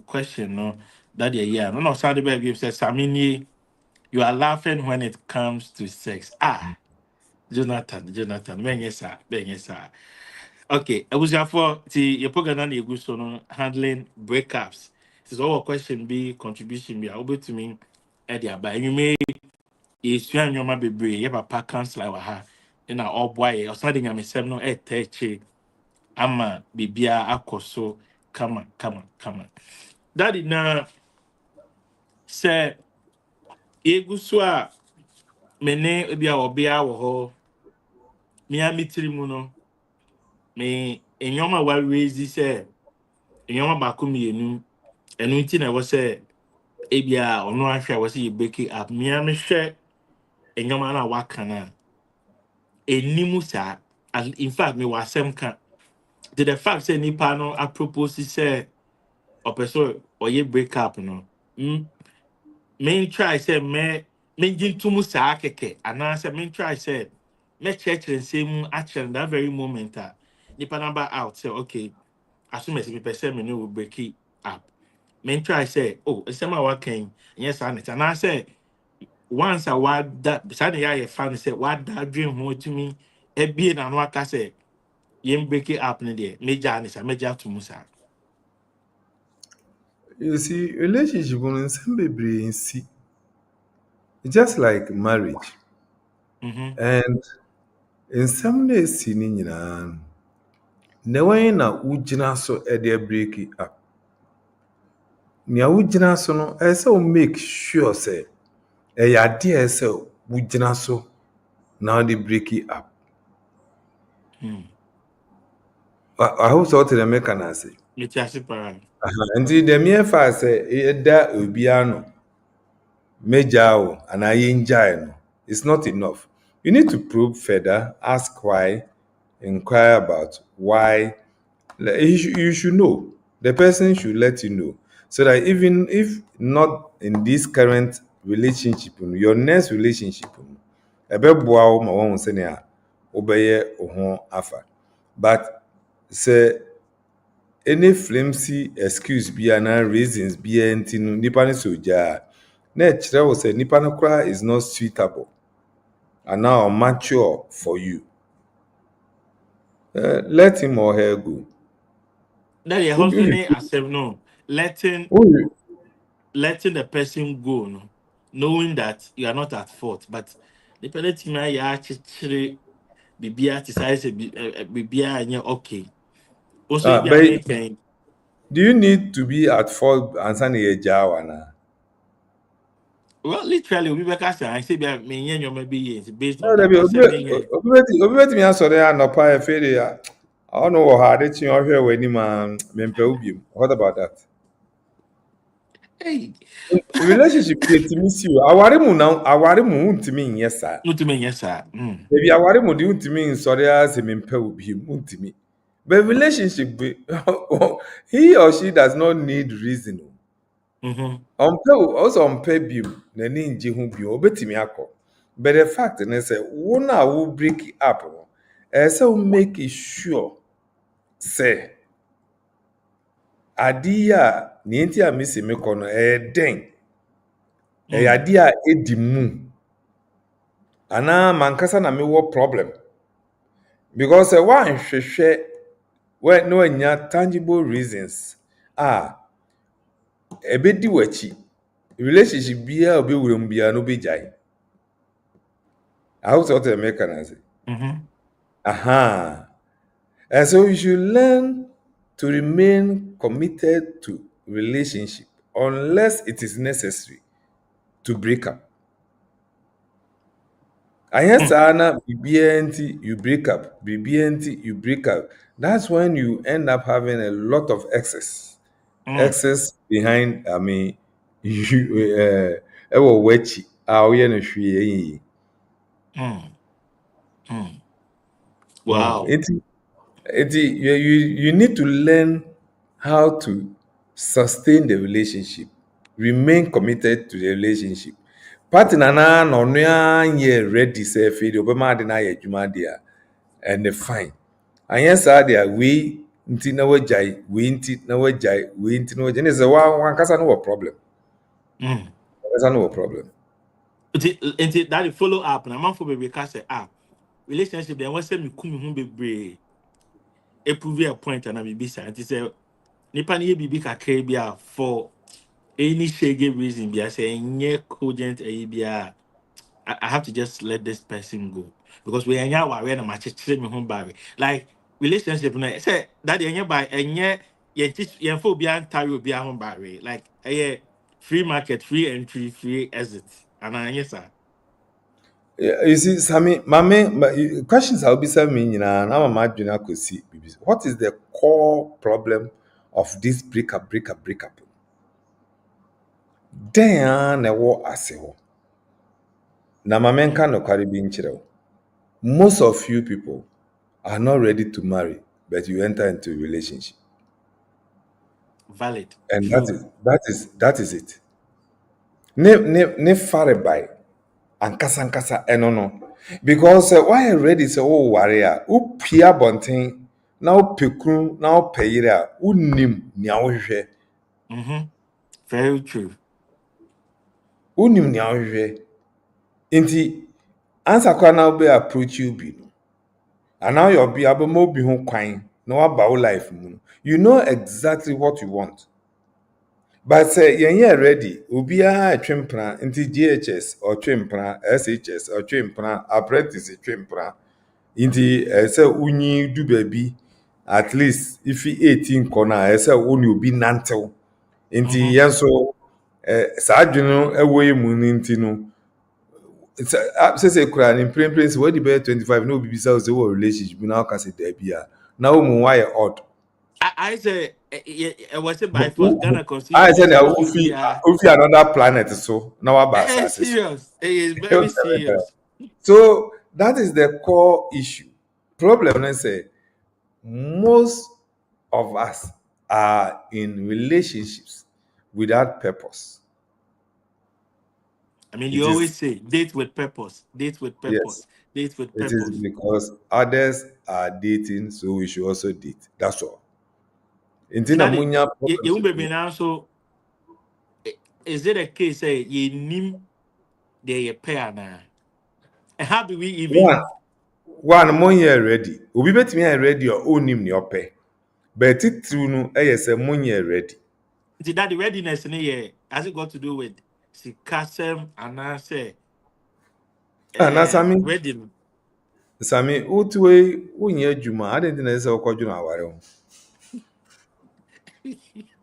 question no that the year. No sound baby say Samini, you are laughing when it comes to sex. Jonathan, ben yes. Okay, Abusafo, your program na egu so no handling breakups. This is all question be contribution be able to me at the aba. You may yɛsua nneɛma bebree yɛ papa counselor wɔ ha ɛna ɔboa yɛ ɔsan de nyamesɛm no ɛɛtɛ akyire ama biribiara akɔ so kama dadi na sɛ yɛgu so a me ne ebi a ɔbea wɔ hɔ mea me tiri mu no me nneɛma a wɔarezi sɛ nneɛma baako mmienu ɛno nti na ɛwɔ sɛ ebi a ɔno ahwɛ a wɔsɛ yɛ break it up mea mehwɛ nneɛma no a waka no a ɛnim saa in fact mewɔ asɛm ka to the fact say nipa no a propose say or person or ye break up no main try say me gintu mu saa keke and answer main try say me church and same action that very moment nipa number out say okay as soon as me person me no will break it up main try say oh it's my working yes and I say once I what that beside the ya fan say what that dream ho to me e be na no aka say yem break it up ne there major and say major to musa. You see, relationship on nsɛm bebree nsi. It's just like marriage. Mm-hmm. And nsɛm no esi ne nyinaa no, na wɔn na wogyina so de break it up. Nea wogyina so no, ɛsɛ sɛ wo make sure sɛ ɛyɛ adeɛ a ɛsɛ sɛ wogyina so na wode break it up. Mm. I hope sɛ wote dɛ meka no ase. Metiasi para. Nti the mere fact sɛ yɛda obiara no megyaa wo anaa yɛngyae no, it's not enough. You need to probe further, ask why, inquire about why. You should know. The person should let you know. So that even if not in this current relationship, your next relationship, ɛbɛboa wo ma wɔn sɛnea wobɛyɛ wo ho afa. But sɛ any flimsy excuse bi anaa reasons biara nti no nipa no sɛ ogyaa na ɛkyerɛ wo sɛ nipa no koraa is not suitable anaa mature for you. Let him or her go. That your husband accept no. Letting Who letting the person go, no, knowing that you are not at fault. But the penalty my ya actually bibia to say bibia and okay. Also if you are but making do you need to be at fault and na yɛgyaa na? well literally we back as I say be me your maybe years based on No, that. dabi I say me yeah. obi betumi asɔre anɔpa efe de ya ɔno wɔ ha ade kye ɔhwɛ wɔ anim a mempɛ wo biom. What about that? Hey, Relationship dey timi si o. Aware mu ntumi nyɛ saa. no to me yes sir. Mm. Ebi aware mu de ntumi nsɔre a sɛ mempɛ wo biom ntumi. But relationship be he or she does not need reason. Mm-hmm. Ɔmpɛ wo ɔsɛ ɔmpɛ biom n'ani ngye ho biom obetumi akɔ. But the fact ne sɛ wo na wo break up no ɛsɛ sɛ wo make sure sɛ ade yi a nea nti a mesi me kɔ no ɛyɛ den ɛyɛ Mm. ade a ɛdi mu anaa mankasa na mewɔ problem because sɛ woanhwehwɛ na wanya tangible reasons a ɛbɛdi w'akyi relationship biara a obɛwura mu biara no wobɛgyae. I hope sɛ wote America na ase. Mm-hmm. Aha. And so you should learn to remain committed to relationship unless it is necessary to break up. And yes, Anna, you break up. You break up. That's when you end up having a lot of excess. Mm. Excess behind, I mean, you, ɛwɔ w'akyi a woyɛ no hwee ɛnyɛ. Mm. Mm. Oh, Wow. you need to learn how to sustain the relationship, remain committed to the relationship party na no ye ready say feed obema de na ye adwuma de a and fine. Anya saa de a we nti na wajai, we nti na wajai, we nti na wajai. Ne say one kasa no problem. Mm. Kasa no problem. Until that follow up na man for baby ka say relationship dem wan say me kum me ho bebre e prove a point na me bisa until say nipa na ye bibi kakra bi a for any shege reason bi I say nye cogent bi I have to just let this person go because we anya ware na machechire me ho bare like relationship na say that anya by enye yen fo bi antare obi ho bare like free market free entry free exit and anya sir. Yeah, you see, Sammy, questions I'll be saying, now I'm imagining I could see. What is the core problem of this breakup? Then na wo ase ho. Na mama nka no kware bi nkyerɛ wo. Most of you people are not ready to marry, but you enter into a relationship. Valid, And true. that is it. Ne fare by ankasa eno no. Because why ready say oh worry a upia bonten na opekun na opeyire a unim nia wohwehwe. Mm-hmm. Very true. Unim nia wohwehwe. Nti answer kwa na be approach you bi no. And now you'll be able to be home kwan no about life mu no. You know exactly what you want. But say you're ready, ubia twempra nti GHS or twempra SHS or twempra apprentice twempra nti say unyi du baby at least if he 18 corner say oni obi nantew nti Mm-hmm. yenso saa adwene ewo yi mu nti no say kura ni prince what the be 25 no be say o relationship na ka say there be a na o mu why odd. I say I was say by force Ghana I constitution said say that you be ufi another planet so now about so. serious. It is very serious. So that is the core issue. Problem is say most of us are in relationships without purpose. I mean, It you is always say date with purpose, date with yes, purpose, date with it is purpose. because others are dating, so we should also date. That's all. See Intina that it munya you problems won't be now so is it a case say you name the pair now? And how do we one even one money ready. Obi betimi ready or own him ni ope. But it true no say money ready. see that the readiness in here has it got to do with Sikasem and I say Ah na Sami, ready? Sami, utwe unye adwuma, I didn't say okwadwuna aware ho.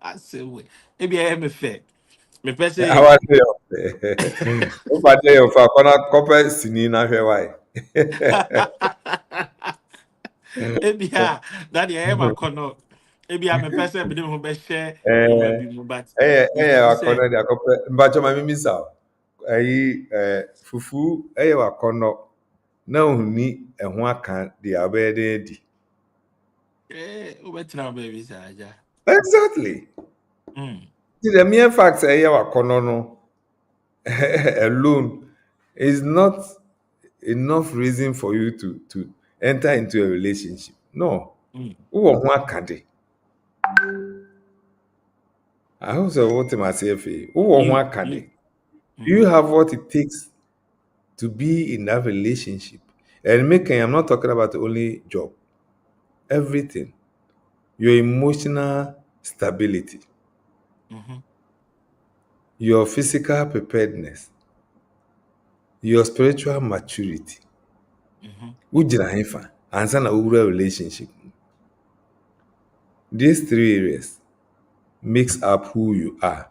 I say wait. Maybe I am a fair. Me per se Aware yo. O ba de yo fa kona kope sini na hwe why. ebia that the am akono ebia me person be dem ho be share nneema Eh bi mu but eh you say akona de akope mbacho ma mimisa. Ayi fufu wakono na ohuni eho aka de abede di. obetina baby saja Exactly. mm The mere fact wakono no alone is not enough reason for you to enter into a relationship. No. mm Who ho aka de? I hope so what myself. Who ho aka you de? Do you mhm have what it takes to be in that relationship? And making, I'm not talking about only job, everything. Your emotional stability, mhm your physical preparedness, your spiritual maturity. mhm Ujira hefa, answer na ura relationship. These three areas makes up who you are.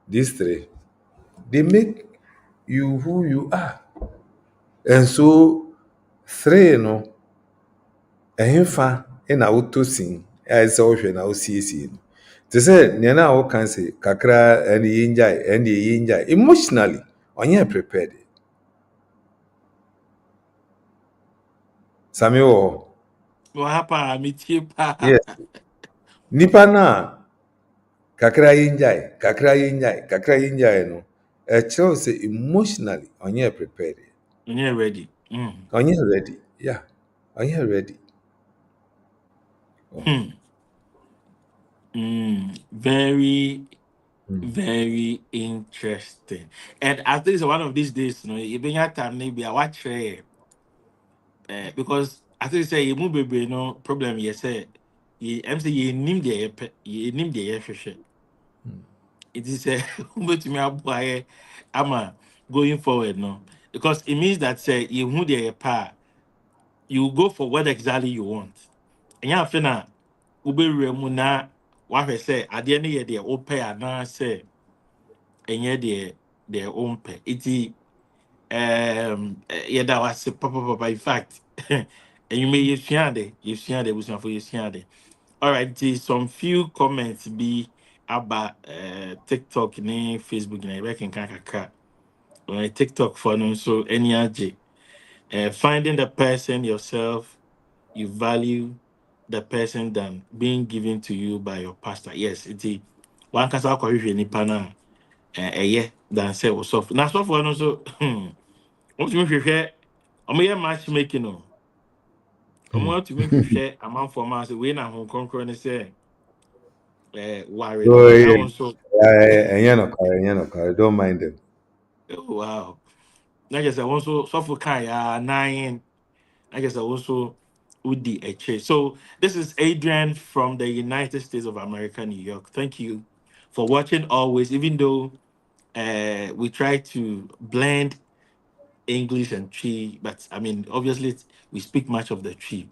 These three, they make you who you are. And so, three, no, ɛhefa na wotɔ sin a ɛsɛ sɛ wohwɛ na wosiesie no te sɛ nea na woka sɛ kakra ɛne yɛngyae emotionally ɔnyɛ prepared same wɔ hɔ what happen me tie pa yes nipa no a kakra yɛngyae no kyerɛw sɛ emotionally ɔnyɛ prepared. When you're ready. Ɔnyɛ ready. Yeah. Ɔnyɛ ready. Oh. Hmm. Very, Mm. very interesting. And I think it's one of these days, you bring your time, maybe I watch because I think say you move baby, no problem. You say you, I'm saying you name the you name the fish. It is a to me boy, I'm going forward, no, because it means that say you move the pa, you go for what exactly you want. And you have na ube remuna what I say at the end of the day, open and I say and yeah, their own pay. It yeah, that was papa. In fact, and you may you share the wisdom for you share. All right, there's some few comments be about TikTok, Facebook, and I can kakra. TikTok for no so any finding the person yourself you value the person than being given to you by your pastor. Yes, it is one kasa kwa nipa na yeah than say was soft. Now so for no so what you hwehwe omo ye matchmaking no. Omo to me hwehwe amount for man say we na hon konkro ne say worry no So but yeah, now so ɛnyɛ nɔkware. Don't mind them. oh, wow. I guess I also suffer kaya nine. I guess I also Udi Eche. So this is Adrian from the United States of America, New York. Thank you for watching always, even though we try to blend English and Tree, but I mean obviously we speak much of the Tree.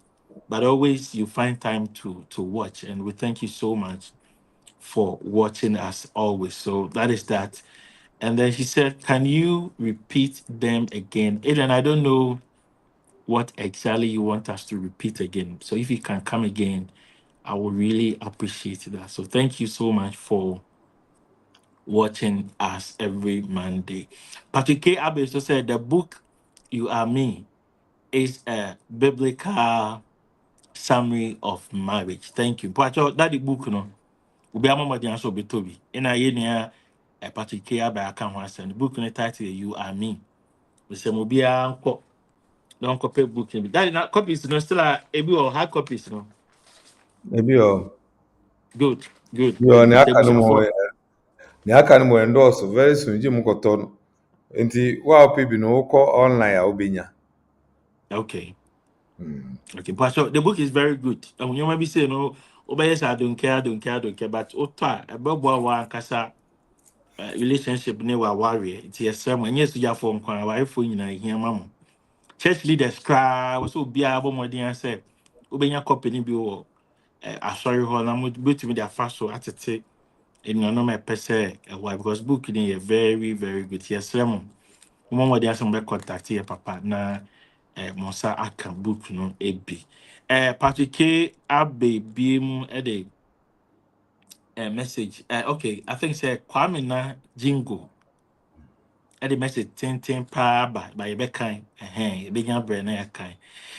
But always you find time to watch, and we thank you so much for watching us always. So that is that. And then she said, "Can you repeat them again?" Adrian, I don't know what exactly you want us to repeat again. So if you can come again, I would really appreciate that. So thank you so much for watching us every Monday. Patrick K. Abe also said the book You Are Me is a biblical summary of marriage. Thank you. But that the book, no, will be a moment the answer be Toby. In a year, Patrick K. Abe account once and the book in the title You Are Me. We say, Mobia, don't copy book. That is not copies, no, still a or hard copies, no. Maybe Good, good, you good. ne It's a aka no for mo ne aka no mo endorse very soon gye mu kɔtɔ no. Nti wa opi bi no wokɔ online a wobenya. okay. Mm. Okay, but so the book is very good. And you maybe say no, yes, I don't care, I don't care, I don't care. But Ota, about one kasa relationship ne wa warrior. It's a sermon. Yes, you are from Kwan, wife for you na here, mama. Church leaders cry, was so be able more than say, Ubenya company be or I sorry, hold on, but me their fast so at it. And you know, my person, why because book in a very, very good. Yes, sermon. Mama, there are some contact here, papa. Na Monsa aka book no ebi. Patrick K abe bim the message. Okay, I think say Kwame na jingo. The message ten pa by your kind. Big brain na kind.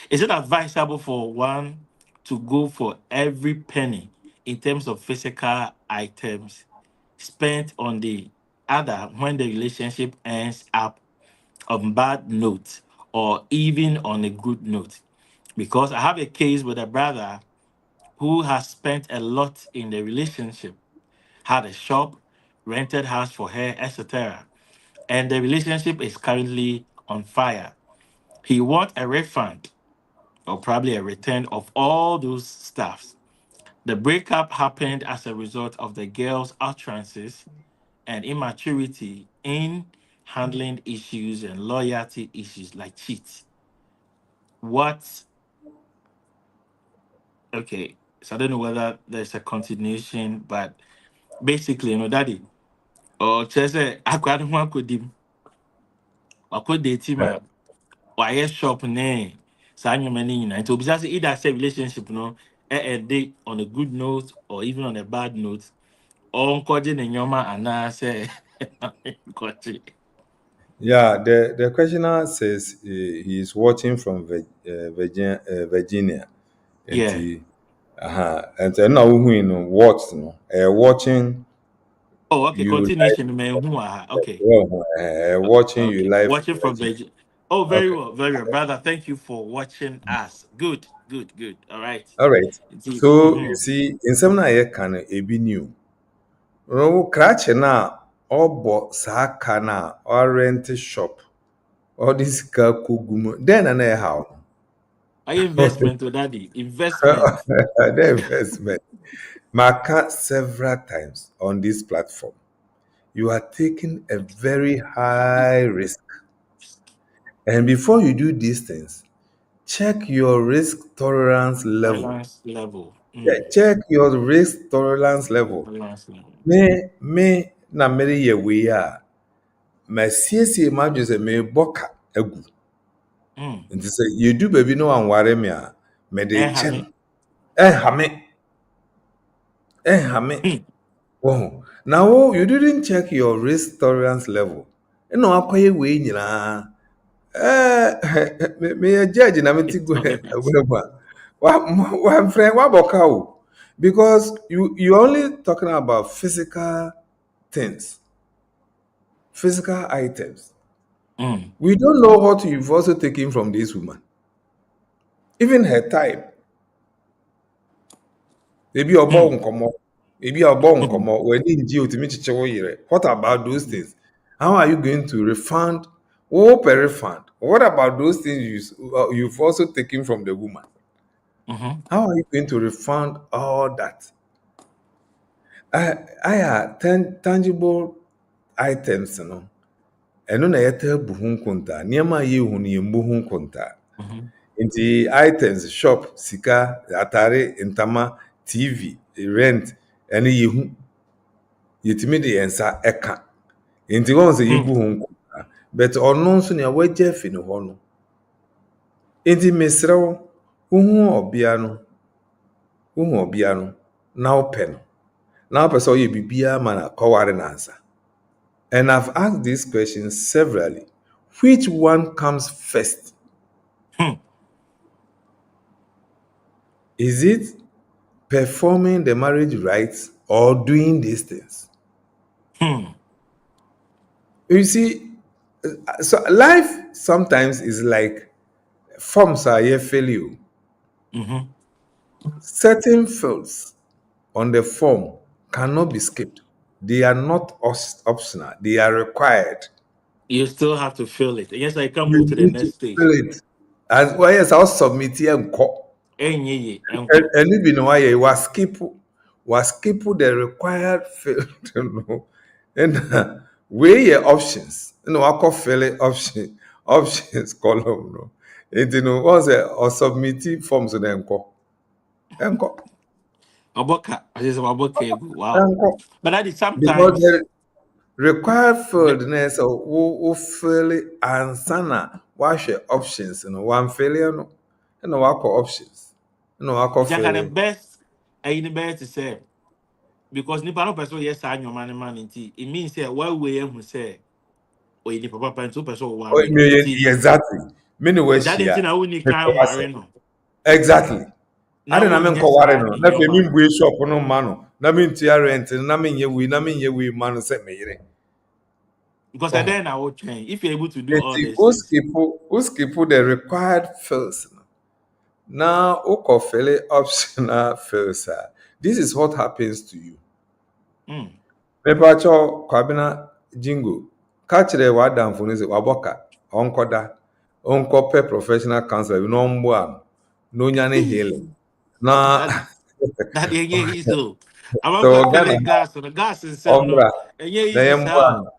Is it advisable for one to go for every penny in terms of physical items spent on the other when the relationship ends up on bad note or even on a good note? Because I have a case with a brother who has spent a lot in the relationship, had a shop, rented house for her, etc. And the relationship is currently on fire. He wants a refund or probably a return of all those stuffs. The breakup happened as a result of the girl's utterances and immaturity in handling issues and loyalty issues like cheats. What Okay, so I don't know whether there's a continuation, but basically, daddy, or just I could one could dim, or could date him, why shop name, sign your money, and so besides either say relationship, a date on a good note or even on a bad note, or coding in your man and I say, got it. Yeah, the questioner says he is watching from Virginia. Yeah, Nti and now who no watch no watching Oh, okay. You like Continuation, man. Who are okay? watching you Okay. live Watching from from Beijing. Beijing. Oh, Okay. very well, brother. Thank you for watching us. Good, good, good. All right. All right. So you Mm-hmm. see, in some na ye can a be new. No cratch na or saa ka na or rent shop or this car kugum. Then and how I investment to daddy. Investment. the investment. Maka several times on this platform. You are taking a very high risk. And before you do these things, check your risk tolerance level. Balance level. Yeah, check your risk tolerance level. Balance level. Me na mmeri yɛ wei a masiesie m'adwene sɛ merebɔ ka agu. Mm. Nti sɛ yɛdu baabi na wanware me a, mede kyɛ no. Ehame. Ɛnha me. Ɛnha me. Hmm. Wɔho. Na wo, you didn't check your risk tolerance level. Ɛna wakɔyɛ wei nyinaa. Meyɛ judge na mete It's gu not limits. abuna mu a. Wamfrɛ wabɔ ka o. Because you only talking about physical things, physical items. Mm. We don't know what you've also taken from this woman. Even her type. Maybe a Mm. bone come up. Maybe a bone come up. When in geo to meet what about those things? How are you going to refund? Oh, per refund. What about those things you've also taken from the woman? Mm-hmm. How are you going to refund all that? I are tangible items, you know. Ɛno na yɛtaa bu ho nkontaa. Nneɛma a yɛhu no yɛmmu ho nkontaa. Mm-hmm. Nti items, shop, sika, atare, ntama, TV, rent, ɛne yɛhu. Yɛtumi de yɛn nsa ɛka. Nti wɔn sɛ Hmm. yɛbu ho nkontaa. But ɔno nso nea wagya afi ne hɔ no. Nti mesrɛ wo, wohu ɔbea no, na wopɛ no. Na wopɛ sɛ ɔyɛ biribiara ma no kɔware nansa. And I've asked this question severally. Which one comes first? Hmm. Is it performing the marriage rites or doing these things? Hmm. You see, so life sometimes is like forms are here failure. Mm-hmm. Certain fields on the form cannot be skipped. They are not optional. They are required. You still have to feel it. Yes, I can move You to the need to next stage. fill it. As well as I'll submit here and call. Enye enko. And you know why was skip the required field, you know. And weigh your options. You know, I call fill it options column. No. And you know, once or submitting forms to the enco. Aboka. I just aboka egu. Wow. Enco. But that is Because sometimes the required the, field ness or fill it and sana wash your options, you know, one failure no. You know, I call options. You know, I call jaka fill the it. best the best to say because nipa no person yes I your man nti it means say why we who say or nipa papa nti person Oh, worry no nti exactly. Many ways that nti here. na woni kan worry no Exactly. I na didn't won mean yes worry I no. in Na your fe man min bue shop no mano. Na min tia rent na min ye we man say me yire. because Oh. then I will change if you're able to do all Eti these things. who skip the required fields. Now uko fele optional fields. This is what happens to you. Mm. Mepacho kwabina jingo. Kachire wa damfo ni se waboka. Onkoda. Onko pe professional counselor no mbo no nyane healing. Na that that enye is so I'm so also Ghana feeling gas so the gas in self no ọmra enye na easy ya sir. mgba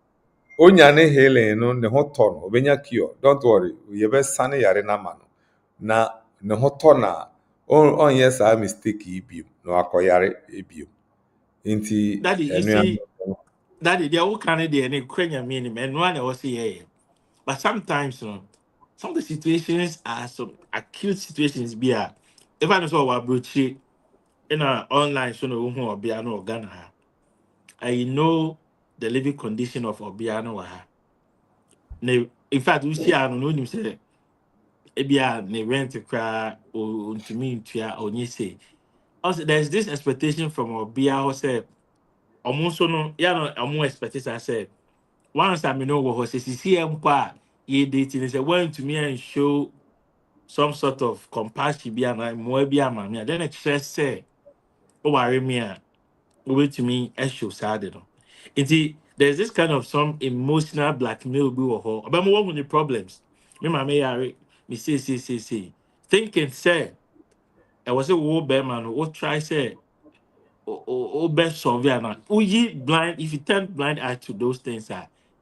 onya ne healing no ne ho tọ no obenya cure don't worry ye be sane yare na ma no na ne ho tọ na on yes a mistake yi bi no akoyare ebio nti Daddy you enu ya see daddy they all kind of there and kwenya me and one was say but sometimes some of the situations are some acute situations be if I know so what brochi in a online so no who obiano or Ghana I know the living condition of obiano ha in fact we see I don't know him say ebia ne rent cry or to me to onye say also there's this expectation from obia who say almost no, yeah, no, almost expected. I said, once I know what was see empire, ye dating is a went to me and show some sort of compassion be and more be a man. Then it just say, oh, worry me, over to me, I show sad. There's this kind of some emotional blackmail be or her. But more with the problems. Me, my me say. Thinking, say, I was a war bear man, what try say, or best solve na uyi blind if you turn blind eye to those things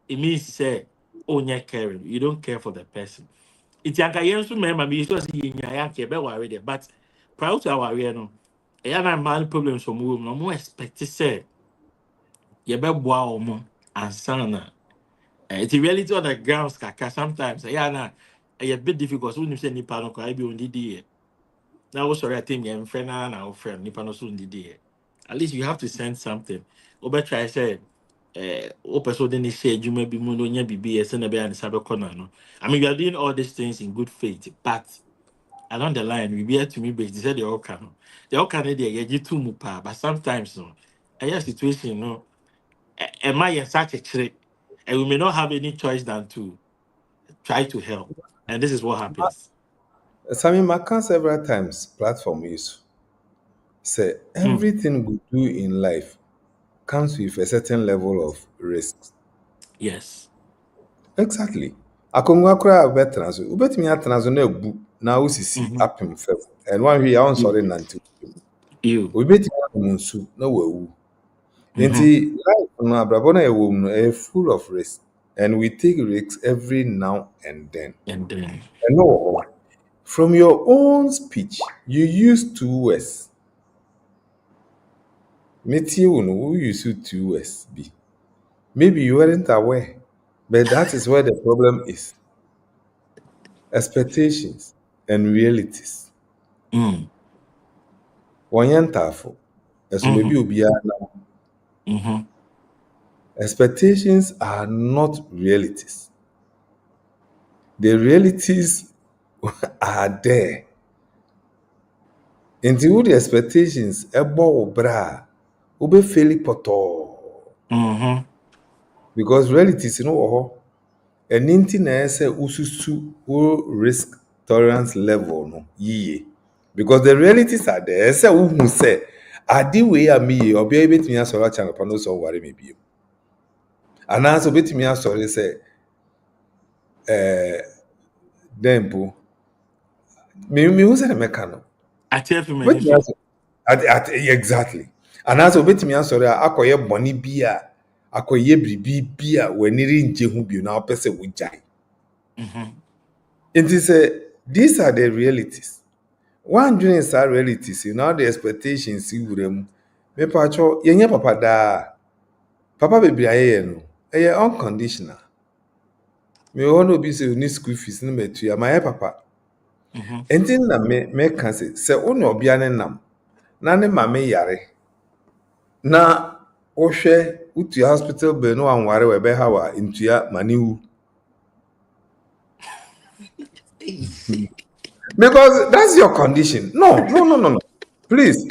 it means say oh yeah caring you don't care for the person it's yanka yen so remember me so say you nya care be worry there but prior to our worry no e na man problems from room no more expect say you be boa omo ansa na it's reality on the grounds kaka sometimes yeah na a bit difficult so when you say ni pa no kwa be on didi now, what's sorry, I think your friend and our friend, Nippon also did. At least you have to send something. Oba try say, person didn't say you may be mononia BB, send a bear and cyber corner. No, I mean, we are doing all these things in good faith, but along the line, we be to me, but they said they all can. They all can, they get too mupa, but sometimes, no, a situation, no, am I in such a trick, and we may not have any choice than to try to help. And this is what happens. Sammy Macan several times platform is say Mm, everything we do in life comes with a certain level of risk. yes. Exactly. Akongwa kura betena so. Ubetimi atena so na ebu na osisi Mm-hmm. apem fam. And one way I on You. sorry nante. You. Ubetimi atom nsu na wawu. Mm-hmm. Nti life no abrabo na ewo mu no full of risk. And we take risks every now and then. And then. And no, from your own speech, you use two words. Metie wo no, who use two words be. Maybe you weren't aware, but that is where the problem is. Expectations and realities. Mm. Wɔnyɛ ntaafo. Ɛsom Mm-hmm. ebi obiara nam. Mm-hmm. Expectations are not realities. The realities are there. Nti wo de expectations ɛbɔ wo bra a, wobɛfeli pɔtɔɔ. Mm-hmm. Because realities no wɔ hɔ. Ɛno nti na ɛyɛ sɛ wosusu wo risk tolerance level no yie. Because the realities are there. Ɛsɛ sɛ wohu sɛ ade wei a meyɛ ɔbea yi bɛtumi asɔre akyɛ anɔpa no sɛ ɔware me bio. Anaasɛ obɛtumi asɔre sɛ dɛn mpo mehu sɛ ne mɛka no. I tell you, man, Obɛtumi so. asɔre exactly. Anaasɛ obɛtumi asɔre a akɔyɛ bɔne bi a akɔyɛ biribi bi a w'ani rengye ho bio na wopɛ sɛ wogyae. Mm-hmm. Nti sɛ these are the realities. One dream saa realities yi na all the expectations wura mu. Mepatwɔ yɛnyɛ papa daa. Papa bebree a yɛyɛ no ɛyɛ unconditional. Mewɔ hɔ na obi sɛ ɔni school fees no matua mayɛ papa. Mm-hmm. Nti na meka sɛ wo ne ɔbea ne nam na ne maame yare na wohwɛ wotua hospital bill no wanware wɔ ɛbɛha wɔ a ntua ma ne wu. Because that's your condition. No. Please.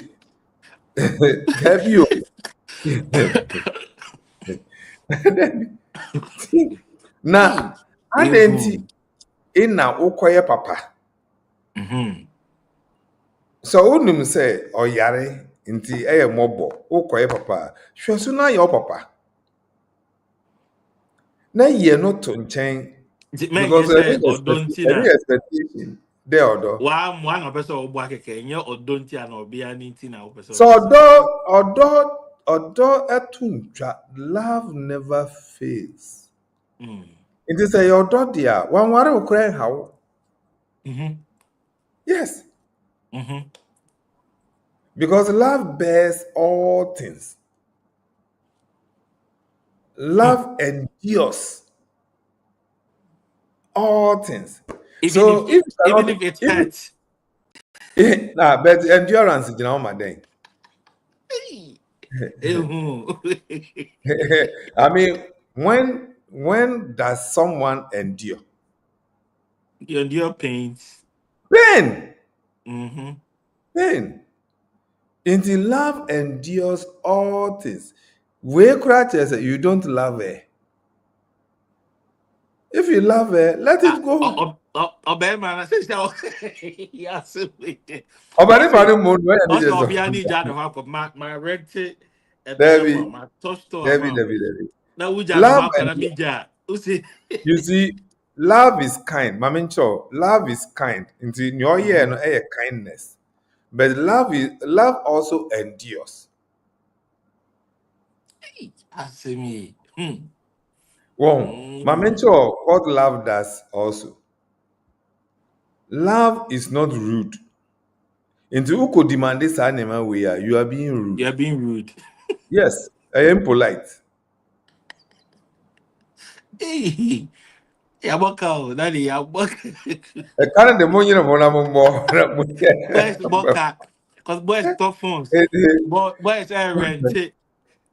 Dabi o. Na adɛn nti You. na wokɔyɛ papa? Mm-hmm. Sɛ wonim sɛ ɔyare nti ɛyɛ mmɔbɔ wokɔyɛ papa a hwɛ so na yɛ wo papa na yɛ no to nkyɛn Man, because you say, or don't you every know? expectation dɛ ɔdɔ. One person or black again, or don't you know? Be an intina Sɛ person person. ɔdɔ ɛto ntwa love never fails. Mm. Nti sɛ yɛ ɔdɔ deɛ a wanware wo koraa nha wo. Mm-hmm. Yes, Mm-hmm. because love bears all things. Mm. Love endures all things. Even if So if you even cannot, if it if hurts. nah, but endurance gyina hɔ ma den. I mean, when does someone endure? You endure pains. Pain, Mm-hmm. pain. Until love endures all things. We cry say you don't love her. If you love her, let it go. Obama, yes, Obani also, bani mo no ya ni also, jeso. Obiani Jada Hako, my rented a Debbie, bedroom, my touch store Debbie, amount. Debbie, Debbie. Now, Ujada Love Hako, and and Amija, who say, you see, love is kind. Mamincho, love is kind. In your year, no, kindness. But love also endures. I say me, Wow. Mamincho, what love does also. Love is not rude. Into uko demand this animal where you are being rude. you're being rude. Yes, I am polite. Hey, Yabaka, Daddy, Yabaka. I can't the money of one more. Boys, Boka, because boys talk phones, boys are rented,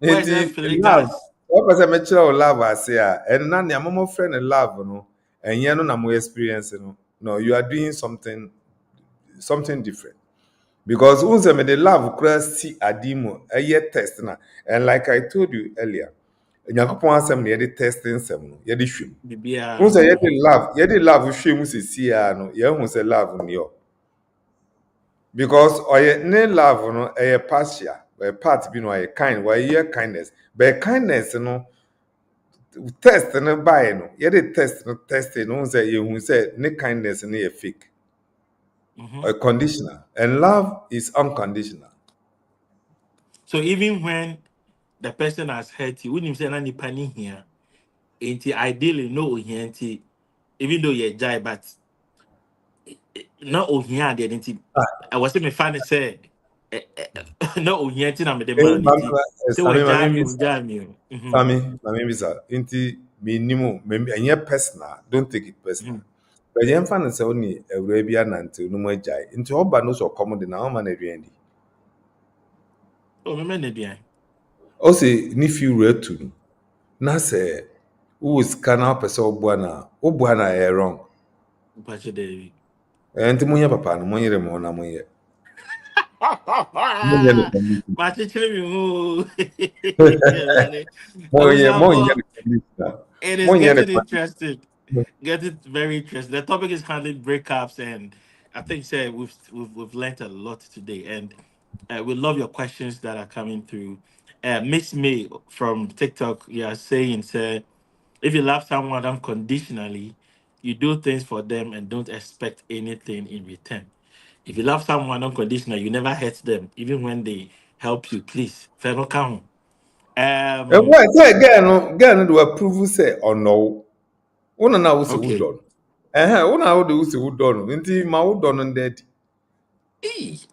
boys are filling Love. gas. What was a mature love I say? And now your mama friend and love, no, and you know, no experience, no, you are doing something different. Because unse me the love cross see adimo a year test na. And like I told you earlier, Nyankopon asem na ye testing sem no, ye de hwem. Bibia, Unse ye de love hwem sisi a no, ye hu se love ni yo. Because oye ne love no a partial, a part bi no a kind, why ye kindness. But kindness no test no buy no, ye de test no say ye hu say ne kindness no ye fake or conditional. And love is unconditional. so even when the person has hurt you, when you say any penny here, ain't ideally no here, even though you're jai, but not here, they didn't. I was saying, my father said, no here, I'm the man, so we Sami jam mami you, bisa, jam you. Sami bisa. Inti minimum, enye personal. Don't take it personal. But yen fan se oni ewre bia nante no mo jai. Inti oba no so komo de na o ma na aduandi. Oh, my man, behind. O se ni fi wura tu no. Na se wo sika na pese obo na e wrong. But you, Enti mo nya papa no mo yire mo na mo ye. Mo nya ne commission. but you tell me, Mo nya oh, ne commission. it is Mo nya ne getting interesting. Get it very interesting. The topic is handling breakups, and I think say we've learned a lot today, and we love your questions that are coming through. Miss May from TikTok, you are saying, say, if you love someone unconditionally, you do things for them and don't expect anything in return. If you love someone unconditionally, you never hurt them, even when they help you. Please, fair no count. And why say girl no do approve say or no. Una na wo se wo Okay. dɔ no. Una wo de wo se wo dɔ no. Nti ma wo dɔ no ndɛ.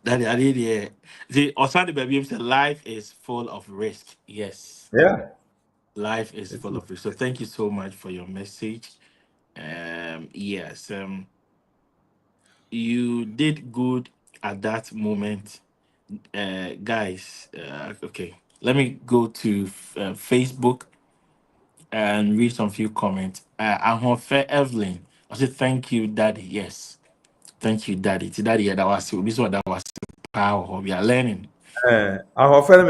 That I did, yeah. The Osani baby said life is full of risk. Yes, Yeah. life is It full is. of risk. So thank you so much for your message. Yes, you did good at that moment, guys. Okay, let me go to Facebook and read some few comments. Ahonfe Evelyn, I said thank you, Daddy. Yes, thank you, Daddy. It's Daddy, yeah, that was this one that was power. We are learning. Ahofɛ no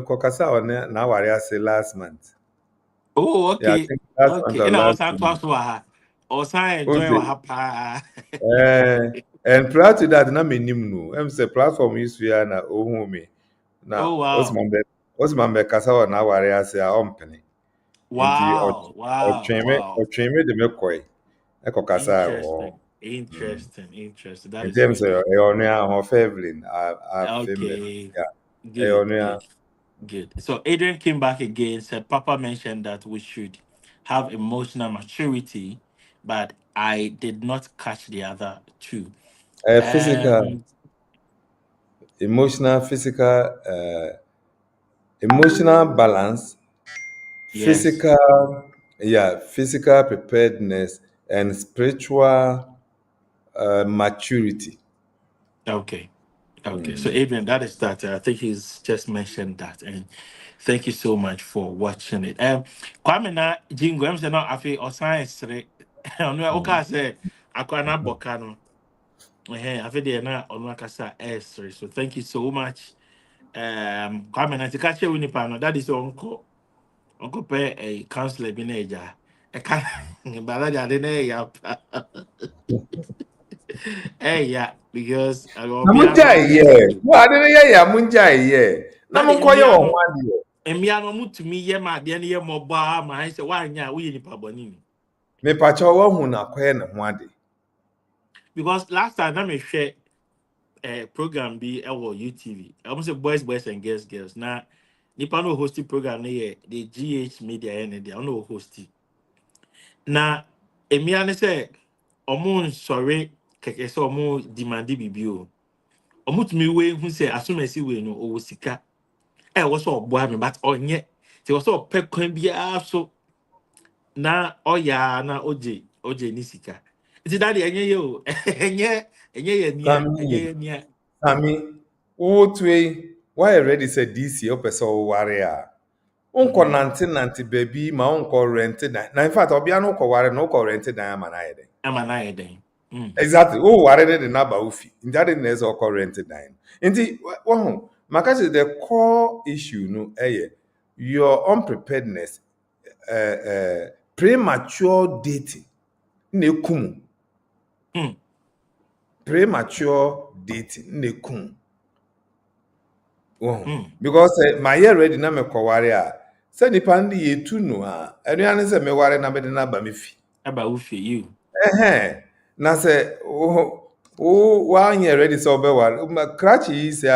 mekɔ kasa wɔ ne na aware ase last month. Oh, Yeah, I okay. think last month Okay. or And I was last to month. ask her. Or sign O enjoy se what happened. and prior to that na menim no. Em sɛ platform yi so ya na ohu me. Na Oh wow. Osman bɛ kasa wɔ na aware ase a ɔmpene. Nti Wow. Wow. Wow. ɔtwe me de me kɔe. Ɛkɔ kasa wɔ. Interesting. Interesting. Interesting. That In is terms good. of your Evelyn, I famous. Okay. Yeah, Good. your Good. Good. So Adrian came back again, said Papa mentioned that we should have emotional maturity, but I did not catch the other two. physical, Um emotional, emotional balance, yes. physical preparedness, and spiritual maturity. Okay. Okay, so Adrian, that is that. I think he's just mentioned that, and thank you so much for watching it. Kwame na jingo, I'm saying no, I feel or science. No, okay, say akwana bokano. I feel they na onwa kasa sorry. So thank you so much. Kwame na tika che wini pa no that is uncle pay a counselor bi na eja. E kan bala ja de na ya. Eh yeah, because I go Na be an munjai obey ye. say. Wa de ye ya munjai ye. Na That the munkoye wo ho Emiano ade. Emiano mutumi ye ma de na ye moba ma I say why nya we ni pa boni ni. Me pa cho wo hu na koye ne ho ade. Because last time na me share program bi ɛwɔ UTV. I almost say boys and girls. Na nipa no hosting program no yɛ the GH media ɛne de ɔno hosting. Na emia ne sɛ ɔmo nsɔre kɛkɛ sɛ ɔmo demand bibi o. Ɔmo tumi wei hu sɛ asomasi wei no ɔwɔ sika. Ɛwɔ sɛ ɔboa me but ɔnyɛ. Ti wɔ sɛ ɔpɛ kwan biara so na ɔyɛ na ogye ni sika. Nti dade ɛnyɛ yɛ o. Ɛnyɛ yɛ nia. Ɛnyɛ Sami, yɛ nia. Sami, wo tue, why ready say this year pese wo ware a. Unko Mhm. nante baby ma unko rent na in fact obia no ko ware no ko rent dan ama na yede. Ama na yɛ den. Exactly. Oh, ware de na ba ufi. Ndade na eso ko rent dan. Nti wo ho, maka say the core issue no your unpreparedness premature dating na ekum. Mm. Premature dating na ekum. Oh, Mm. because my year ready na me kware a say nipa ndi yetu no a anuane say me ware na me de na ba me fi. Aba wo fie you. Na say wa anye ready so be ware crash yi say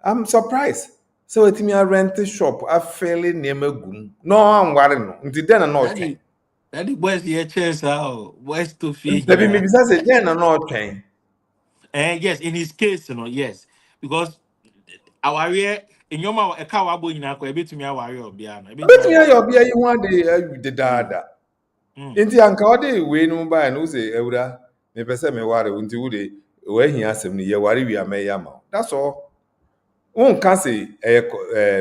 I'm surprised. So etimi a rent shop a fairly near magum. No am ware no. Nti den na otwen. Daddy boys here chance how boys to fie Dabi me here. bisa say den na otwen. And yes, in his case, yes. Because our rear in your mouth a cow abo in a bit to me our obiano. A bit to me Betimi our ayo bia yi ho ade Mm. dada. Mm. Nti anka ọ dị wee no ba no say ewura me pese me ware nti wo de we hia asem ni ye ware wi ama ya ma. That's all. Won ka say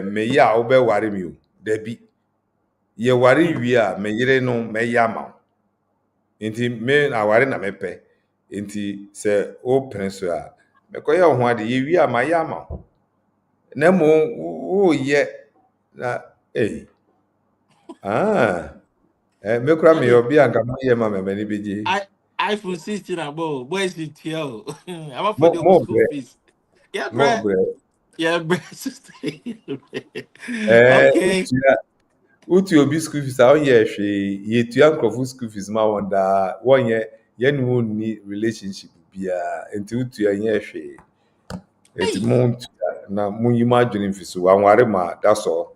me ya wo be ware mi o. Da bi. Ye ware Mm. wi a me yire no me ya ma. Nti me na ware na me pe. Nti se o prince a me ko ye ho ade ye wi a ma ya ma. Na mo wo ye na ah me kura me Daddy, obi anka mo ye ma me mani beje. I iPhone 16 abo boys in TL. I'm up for Mo the mo school fees. Yeah, mo bruh. bre Yeah, bruh. Okay. utu obi school fees a ɔnyɛ hwee yɛtua nkurɔfo school fees ma wɔn daa wɔnyɛ yɛne wɔn nni relationship biara nti utua nyɛ hwee nti Hey, mo ntua na mo yi mo adwene mfi so wanware ma da sɔ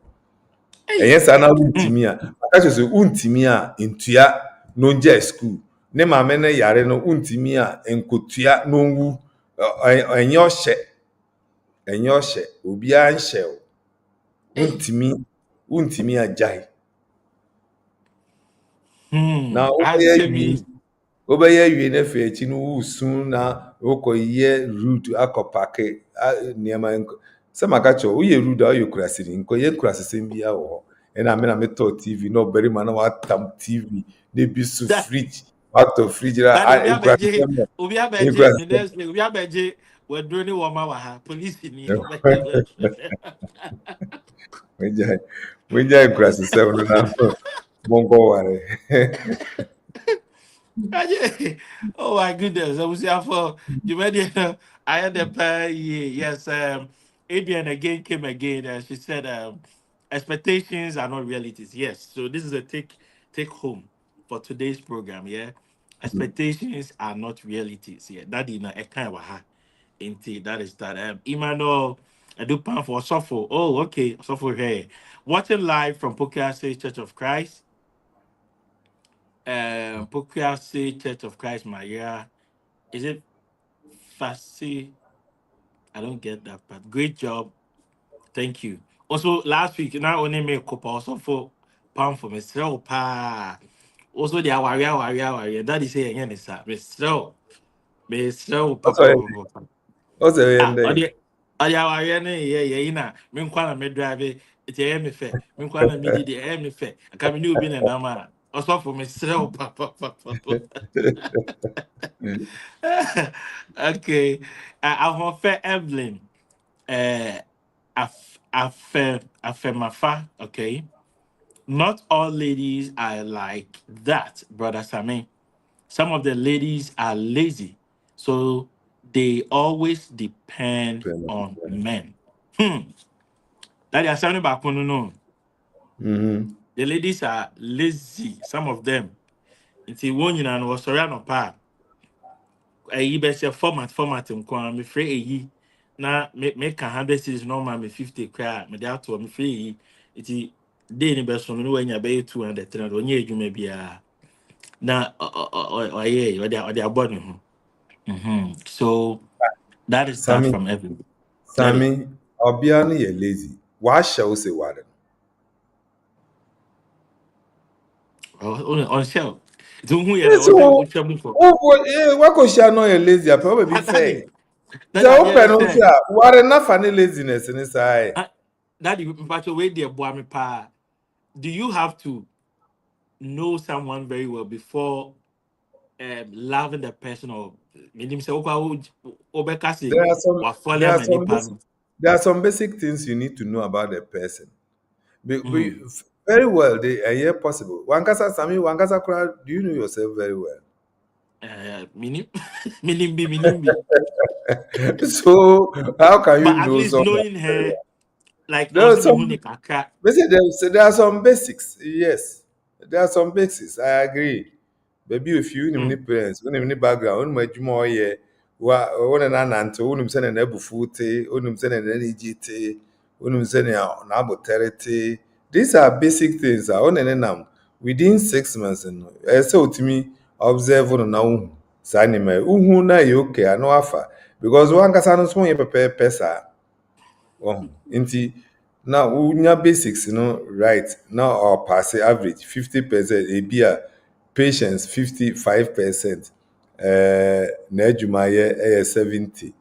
ɛnyɛ hey. saa na wontumi a aka kyerɛ sɛ wontumi a ntua na ongya school ne maame no yare no wontumi a nkotua na onwu ɛnyɛ ɔhyɛ ɛnyɛ ɔhyɛ obiara nhyɛ o Hey. wontumi agyae na I wobɛyɛ say awie me. wobɛyɛ awie no afei akyi no wosu na wokɔyɛ root akɔpake nneɛma sɛ maka kyerɛ wo, woyɛ root a woyɛ kuraseni nkɔyɛ nkurasesɛm biara wɔ hɔ ɛna me na metɔɔ tv na ɔbarima na watam tv na bi so That fridge watɔ fridge na that nkurasesɛm Obi abeje the nkurasesɛm next thing Obi abeje we're doing it woman wa ha police ni obeje. mogyae nkurasesɛm no na monkɔware Aye. Oh my goodness. I was here for you made it. I had the pay. Yes. Adrian again came again and she said expectations are not realities. Yes. So this is a take home for today's program. Yeah. Expectations are not realities. Yeah. That is not a kind of ha. Indeed, that is that. Emmanuel, I do pan for Suffer. Oh, okay. Suffer here. Watching live from Pokia State Church of Christ. Pokuase Church of Christ Maria. Is it Fasi? I don't get that part. Great job. Thank you. Also, last week, not only me a couple, also for pound for myself. Pa. Also, the warrior. That is saying, yes, sir. Myself, papa. ɔsɛ ɛyɛ Ah, ndɛ ɔde awareɛ no yɛ yi na me nkwa na me drive nti ɛyɛ me fɛ me nkwa na me didi ɛyɛ me fɛ aka me ne obi na nam a ɔsɔfo mesrɛ wo papapapa. Okay. Ahoɔfɛ Evelyn. afemafa, okay? Not all ladies are like that, brother Sammy. Some of the ladies are lazy, so they always depend on men. That is something about no. Mm-hmm. The ladies are lazy, some of them. It's a one you know, sorry, no pa. You best format me free na make 100 cities normal me 50 cry me that to me free it day ni best no when you be 200 300 onye adwuma bia na yeah or they are born. So that is start Sammy, from every daddy. Sammy, ọbịa no yɛ lazy. Wahyɛ wo sɛ ware no. On shelf. So who you Yes, know what you move for? wakɔhyia no ɔyɛ lazy a pɛ wobɛbi Daddy, fɛ. daddy, Sɛ I wopɛ just no nso said, a, ware nafa ne laziness ne saa ɛ. daddy, but wait there, boy, me pa. Do you have to know someone very well before loving the person or meaning say obekasi There are some or there follow are many some basic pan. there are some basic things you need to know about the person. Mm. Very well, they are here possible. Wankasa Sami, Wankasa Kura, do you know yourself very well? Meaning meaning be. So how can you But at know least someone knowing very her, well? like There are also me who some kaka. there are some basics, yes. There are some basics, I agree. Baby, if you need parents, when you background, when my jumo ye, when an ananto, when you send an ebufuti, when you send an energy, when you send an aboterity. These are basic things. I want to know within 6 months. And so to me, observe on now. Sanime, uhu na yoke, I know afa. Because one casano swing a pesa. Oh, nti now unya basics, right now our pass average 50%, ebi a patience 55%, na adwumayɛ ɛyɛ 70,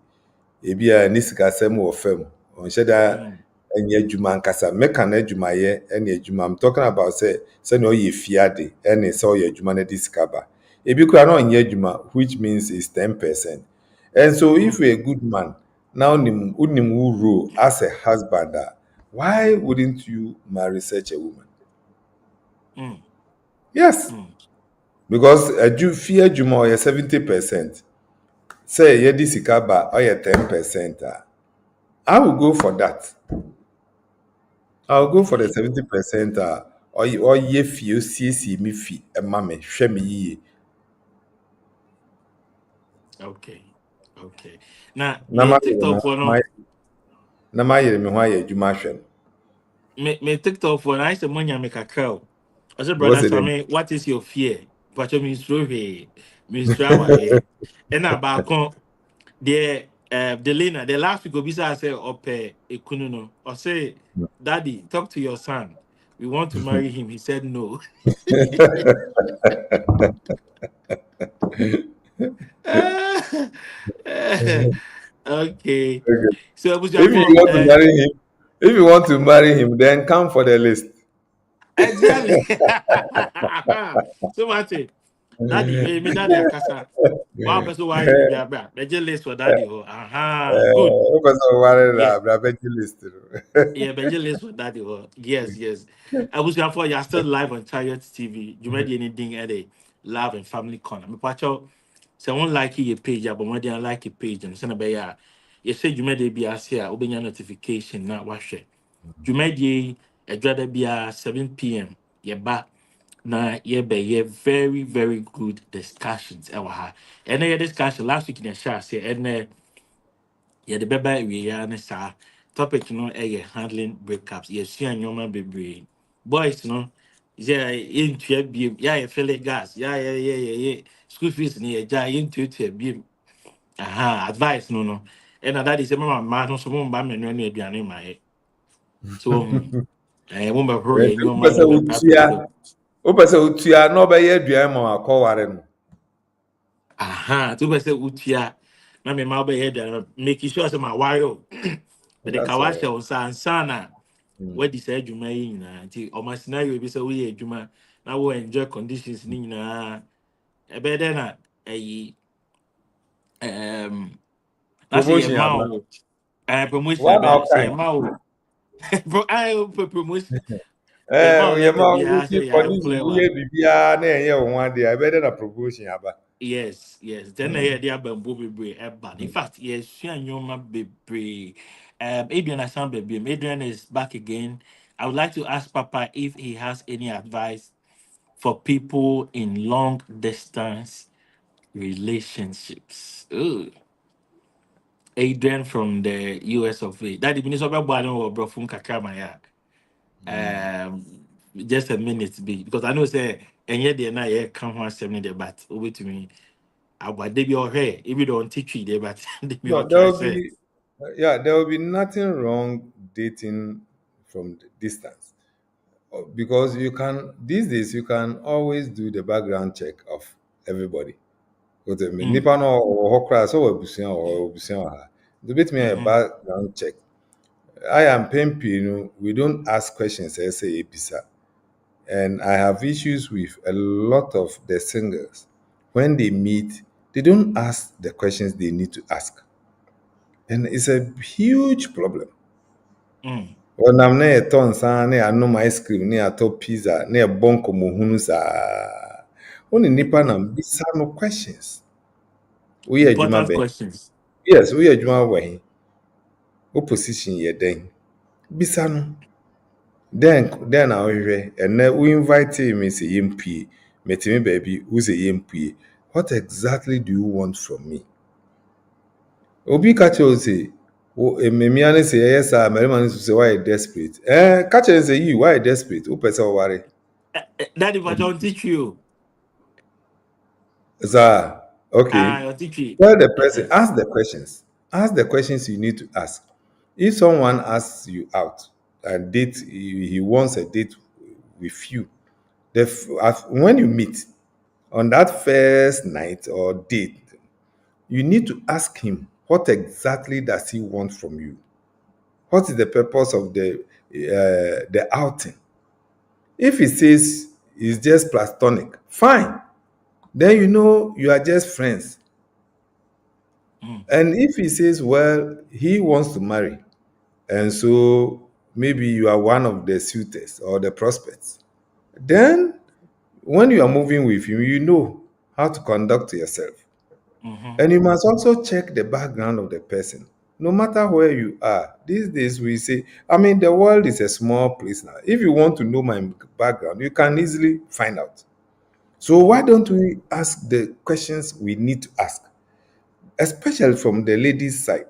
ebi a ne sikasɛm wɔ fam ɔnhyɛ da Mm. ɛnyɛ adwuma nkasa mɛka na adwumayɛ ɛne adwuma I'm talking about sɛnea ɔyɛ fiade ɛne sɛ ɔyɛ adwuma no de sika ba ebi koraa na ɔnyɛ adwuma which means is 10%. And so if you're a good man now unim wo role as a husband, why wouldn't you marry such a woman? Mm. Yes, Mm. because fear adwuma ɔyɛ 70%. Say yɛde sika ba ɔyɛ 10%. I will go for that. I'll go for the Okay. 70%. Ɔyɛ fie osiesie me fi ɛma me hwɛ me yie. Okay. Okay. Now Na me mayere me TikTok ho for no may- na mayere me ho ayɛ adwuma ahwɛ no. me TikTok for I say money make a crow. I said, What's brother it then? Sammy, what is your fear? But you mean through he means travel. And about the Lena, the last week Obisa I say ope ekununo or say, Daddy, talk to your son. We want to marry him. He said no. Okay. Okay. So I was If you for want to marry him, if you want to marry him, then come for the list. exactly. So much. Daddy, me daddy akasa. Wow, person worry me be abra. Beje list for daddy. Oh, aha, good. Person worry Yeah, na brabeti list. yeah, beje list for daddy. Oh, yes, yes. I was going for you are still live on Chariot TV. You made anything at a love and family corner. Me pacho. So one like your page, but more than like your page and send a bear. You say you made a be as here, open your notification, not wash it. Dwumadie ɛdwada biara 7 p.m. yɛba na yɛbɛyɛ very very good discussions ɛwɔ ha. Ɛnɛ yɛ discussion last week na ɛhyɛ ase ɛnɛ yɛde bɛba awieeɛ ne saa topic no ɛyɛ handling breakups. Yɛsua nneɛma bebree. Boys no yɛ yɛntua biem yɛayɛ fele gas yɛayɛ school fees no yɛgya yɛntuatua biem. Aha advice no ɛna dade sɛ mama mmaa no so momba mmɛnoa no aduane ma yɛ so wombɛhoro yɛ nnwoma na wobɛprapra. Wopɛ sɛ wotua na ɔbɛyɛ aduane ma wakɔware no. Aha, tu bɛ sɛ wotua na mema wobɛyɛ aduane make sure sɛ maware o mede ka That's all wahyɛ right. wo nsa ansa na Mm. woadi saa adwuma yi nyinaa nti ɔma scenario bi sɛ woyɛ adwuma na wo enjoy conditions ne nyinaa ɛbɛyɛ dɛ na ɛyi na sɛ Promotion yɛma aba. wo promotion One ɛbɛ of sɛ kind. yɛma wo Bro, I open promotion. Yeah, man, Oyɛ let ma me be. I wotie say, I condition employ woyɛ one. biribiara na ɛnyɛ wo ho adeɛ a ɛbɛyɛ dɛ na promotion aba. Yes, yes. Then I hear the bamboo be bad. In fact, yes, she and your man be. Adrian, I sound baby. Adrian is back again. I would like to ask Papa if he has any advice for people in long distance relationships. Ooh. Adrian from the US of A. That means about bro from Kakramaya. Um, just a minute, be because I know say and yet the night yeah come on 70 but over to me. I would be your hair if you don't teach you there, but they may No, try say. there will be nothing wrong dating from distance. Because you can these days you can always do the background check of everybody. But Mm, nipa no wɔ hɔ koraa sɛ ɔwɔ abusua wɔ ha. Nti obetumi ayɛ mm-hmm, background check. I am mpɛn pii no, we don't ask questions ɛsɛ sɛ yɛbisa. And I have issues with a lot of the singles. When they meet, they don't ask the questions they need to ask. And it's a huge problem. mm. Wɔnam na yɛtɔ nsa na yɛanom ice cream na yɛatɔ pizza na yɛbɔ nkɔmmɔhunu saa. Wo ne nipa nam bisa no questions. Woyɛ adwuma Important bɛn? questions. Yes, woyɛ adwuma wɔ he? Wo position yɛ dɛn? Bisa no. Then na wohwehwɛ. Ɛnnɛ wo invite me sɛ yɛmpue. Metumi baabi wo sɛ yɛmpue. What exactly do you want from me? Obi ka kyerɛ wo sɛ mmemmia no sɛ ɛyɛ saa mmarima no sɛ woayɛ desperate. Ka kyerɛ no sɛ yi woayɛ desperate. Wopɛ sɛ woware. That if I don't teach you, Sir, okay. I'll teach you. Tell the person, ask the questions. Ask the questions you need to ask. If someone asks you out and date, he wants a date with you, when you meet on that first night or date, you need to ask him what exactly does he want from you. What is the purpose of the outing? If he says it's just platonic, fine. Then you know you are just friends. Mm, And if he says, well, he wants to marry, and so maybe you are one of the suitors or the prospects, then when you are moving with him, you know how to conduct yourself. mm-hmm, And you must also check the background of the person. No matter where you are, these days we say, I mean, the world is a small place now. If you want to know my background, you can easily find out. So why mm-hmm, don't we ask the questions we need to ask? Especially from the ladies' side.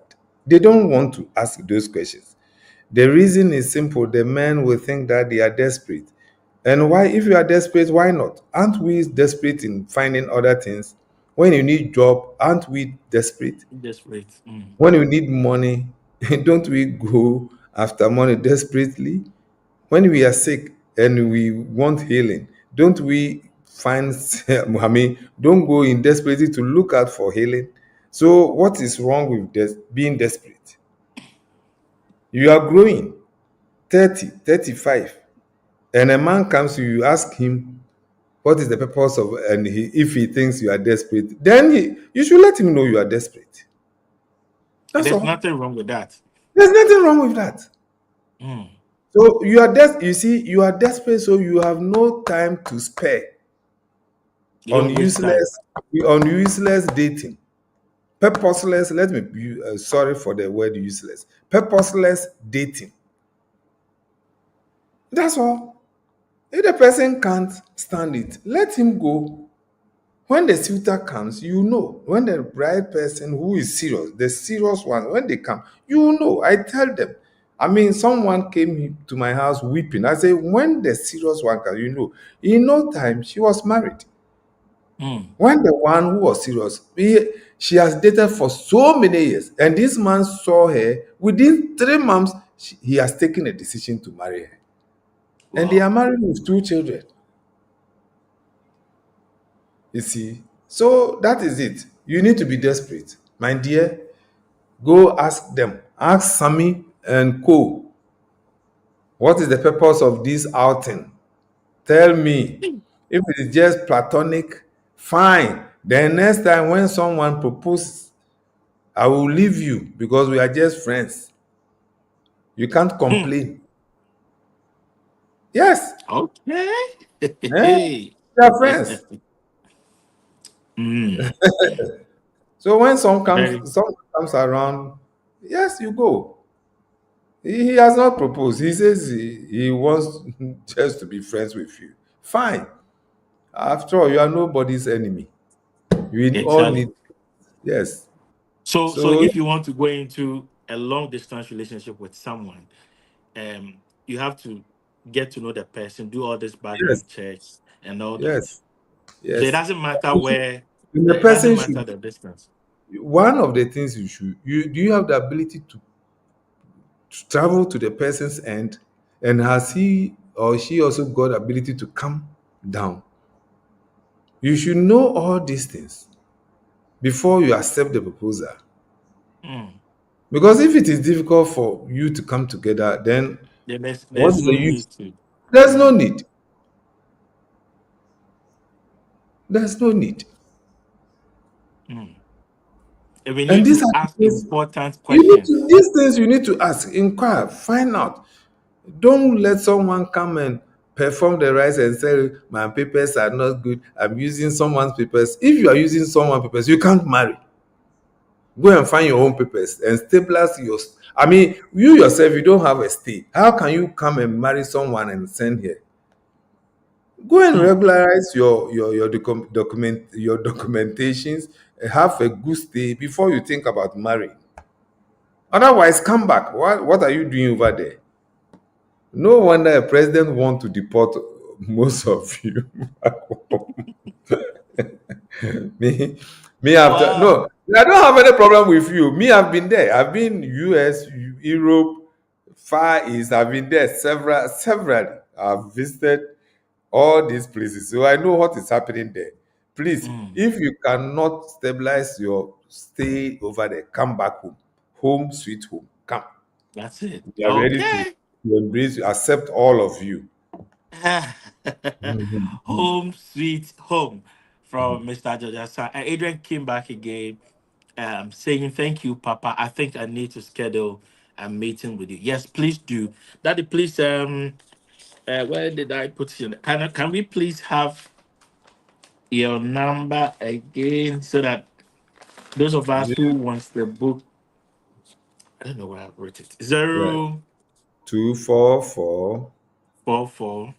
They don't want to ask those questions. The reason is simple. The men will think that they are desperate. And why, if you are desperate, why not? Aren't we desperate in finding other things? When you need job, aren't we desperate? desperate. Mm. When you need money, don't we go after money desperately? When we are sick and we want healing, don't we find, I mean, don't go in desperately to look out for healing? So, what is wrong with being desperate? You are growing 30, 35, and a man comes to you, ask him, what is the purpose of, and if he thinks you are desperate, then you should let him know you are desperate. And That's there's all. nothing wrong with that. There's nothing wrong with that. Mm. So you see, you are desperate, so you have no time to spare You on don't waste time. useless dating, purposeless. Let me be sorry for the word useless. Purposeless dating. That's all. If the person can't stand it, let him go. When the suitor comes, you know. When the right person who is serious, the serious one, when they come, you know. I tell them. I mean, someone came to my house weeping. I say, when the serious one comes, you know. In no time, she was married. Mm. When the one who was serious, she has dated for so many years, and this man saw her within 3 months, he has taken a decision to marry her. And they are Wow. married with 2 children. You see, so that is it. You need to be desperate, my dear. Go ask them. Ask Sammy and Co. What is the purpose of this outing? Tell me. If it is just platonic, fine. Then next time when someone proposes, I will leave you because we are just friends. You can't Hmm. complain. Yes. Okay. Eh? They are friends. Hmm. So when Very. someone comes around, yes, you go. He has not proposed. He says he wants just to be friends with you. Fine. After all, you are nobody's enemy. We all Exactly. need, yes. So So, if you want to go into a long distance relationship with someone, you have to get to know the person, do all this yes, background checks and all that. yes, So it yes. doesn't matter where, And the it doesn't person matter should, the distance. one of the things do you have the ability to travel to the person's end? And has he or she also got ability to come down? You should know all these things before you accept the proposal. Hmm. Because if it is difficult for you to come together, then Then what there's is the no use? need to. There's no Hmm. need. There's no need. Hmm. And we And need these to are the ask things important you need to, questions. these things you need to ask, inquire, find out. Don't let someone come and perform the rights and say my papers are not good. I'm using someone's papers. If you are using someone's papers, you can't marry. Go and find your own papers and stabilize your. I mean, you yourself, you don't have a stay. How can you come and marry someone and send here? Go and Hmm. regularize your documentations. Have a good stay before you think about marrying. Otherwise, come back. What are you doing over there? No wonder a president want to deport most of you. me, me after Wow. no, I don't have any problem with you. Me, I've been there. I've been US, Europe, Far East. I've been there several. I've visited all these places, so I know what is happening there. Please, Hmm. if you cannot stabilize your stay over there, come back home. Home, sweet home. Come. That's it. We are ready Okay. to embrace you, accept all of you. Mhm. Home sweet home from Mr. Jojasa. And Adrian came back again, saying, "Thank you, Papa. I think I need to schedule a meeting with you." Yes, please do. Daddy, please. Where did I put you? Can we please have your number again so that those of us Yeah, who wants the book, I don't know where I wrote it. yeah. 0 244 4 4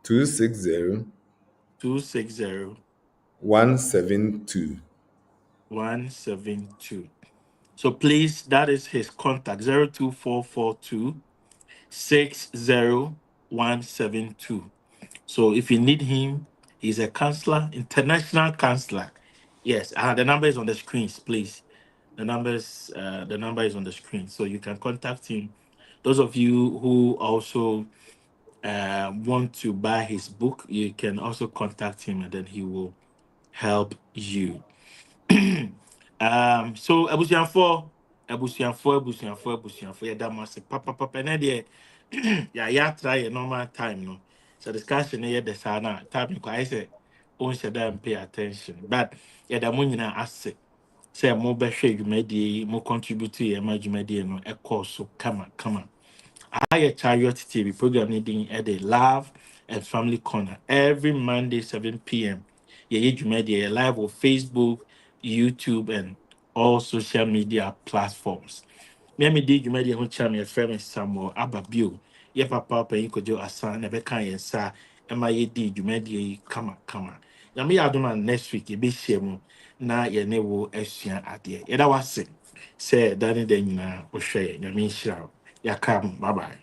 260 2 6 0 172. 172. So please, that is his contact 02442 So if you need him, he's a counselor, international counselor. Yes, the number is on the screens, please. The number is on the screen, so you can contact him. Those of you who also want to buy his book, you can also contact him, and then he will help you. So abusuafo yɛda mo ase papapapa ɛnɛ deɛ yɛayɛ atra yɛ normal time no sɛ discussion no yɛ de saa no a time no kɔ ayɛ sɛ wonhyɛ da pay attention but yɛda mo nyinaa ase sɛ mobɛhwɛ dwumadie yi mo contribute yɛ ma dwumadie no ɛkɔɔ so kama kama. I Chariot TV program needing at the Love and Family Corner every Monday 7 p.m. Yeah, you media live on Facebook, YouTube, and all social media platforms. Me did you media who channel your friend Samuel Ababio. Ye papa pa ko jo asan na beka yen sa ema ye di dwumadie yi kama kama. Ya me adoma next week e be share mu na ye ne wo asua ade. Ye da wase. Say dani da nyina wo hwe ya me nhyira. Ya kam bye bye.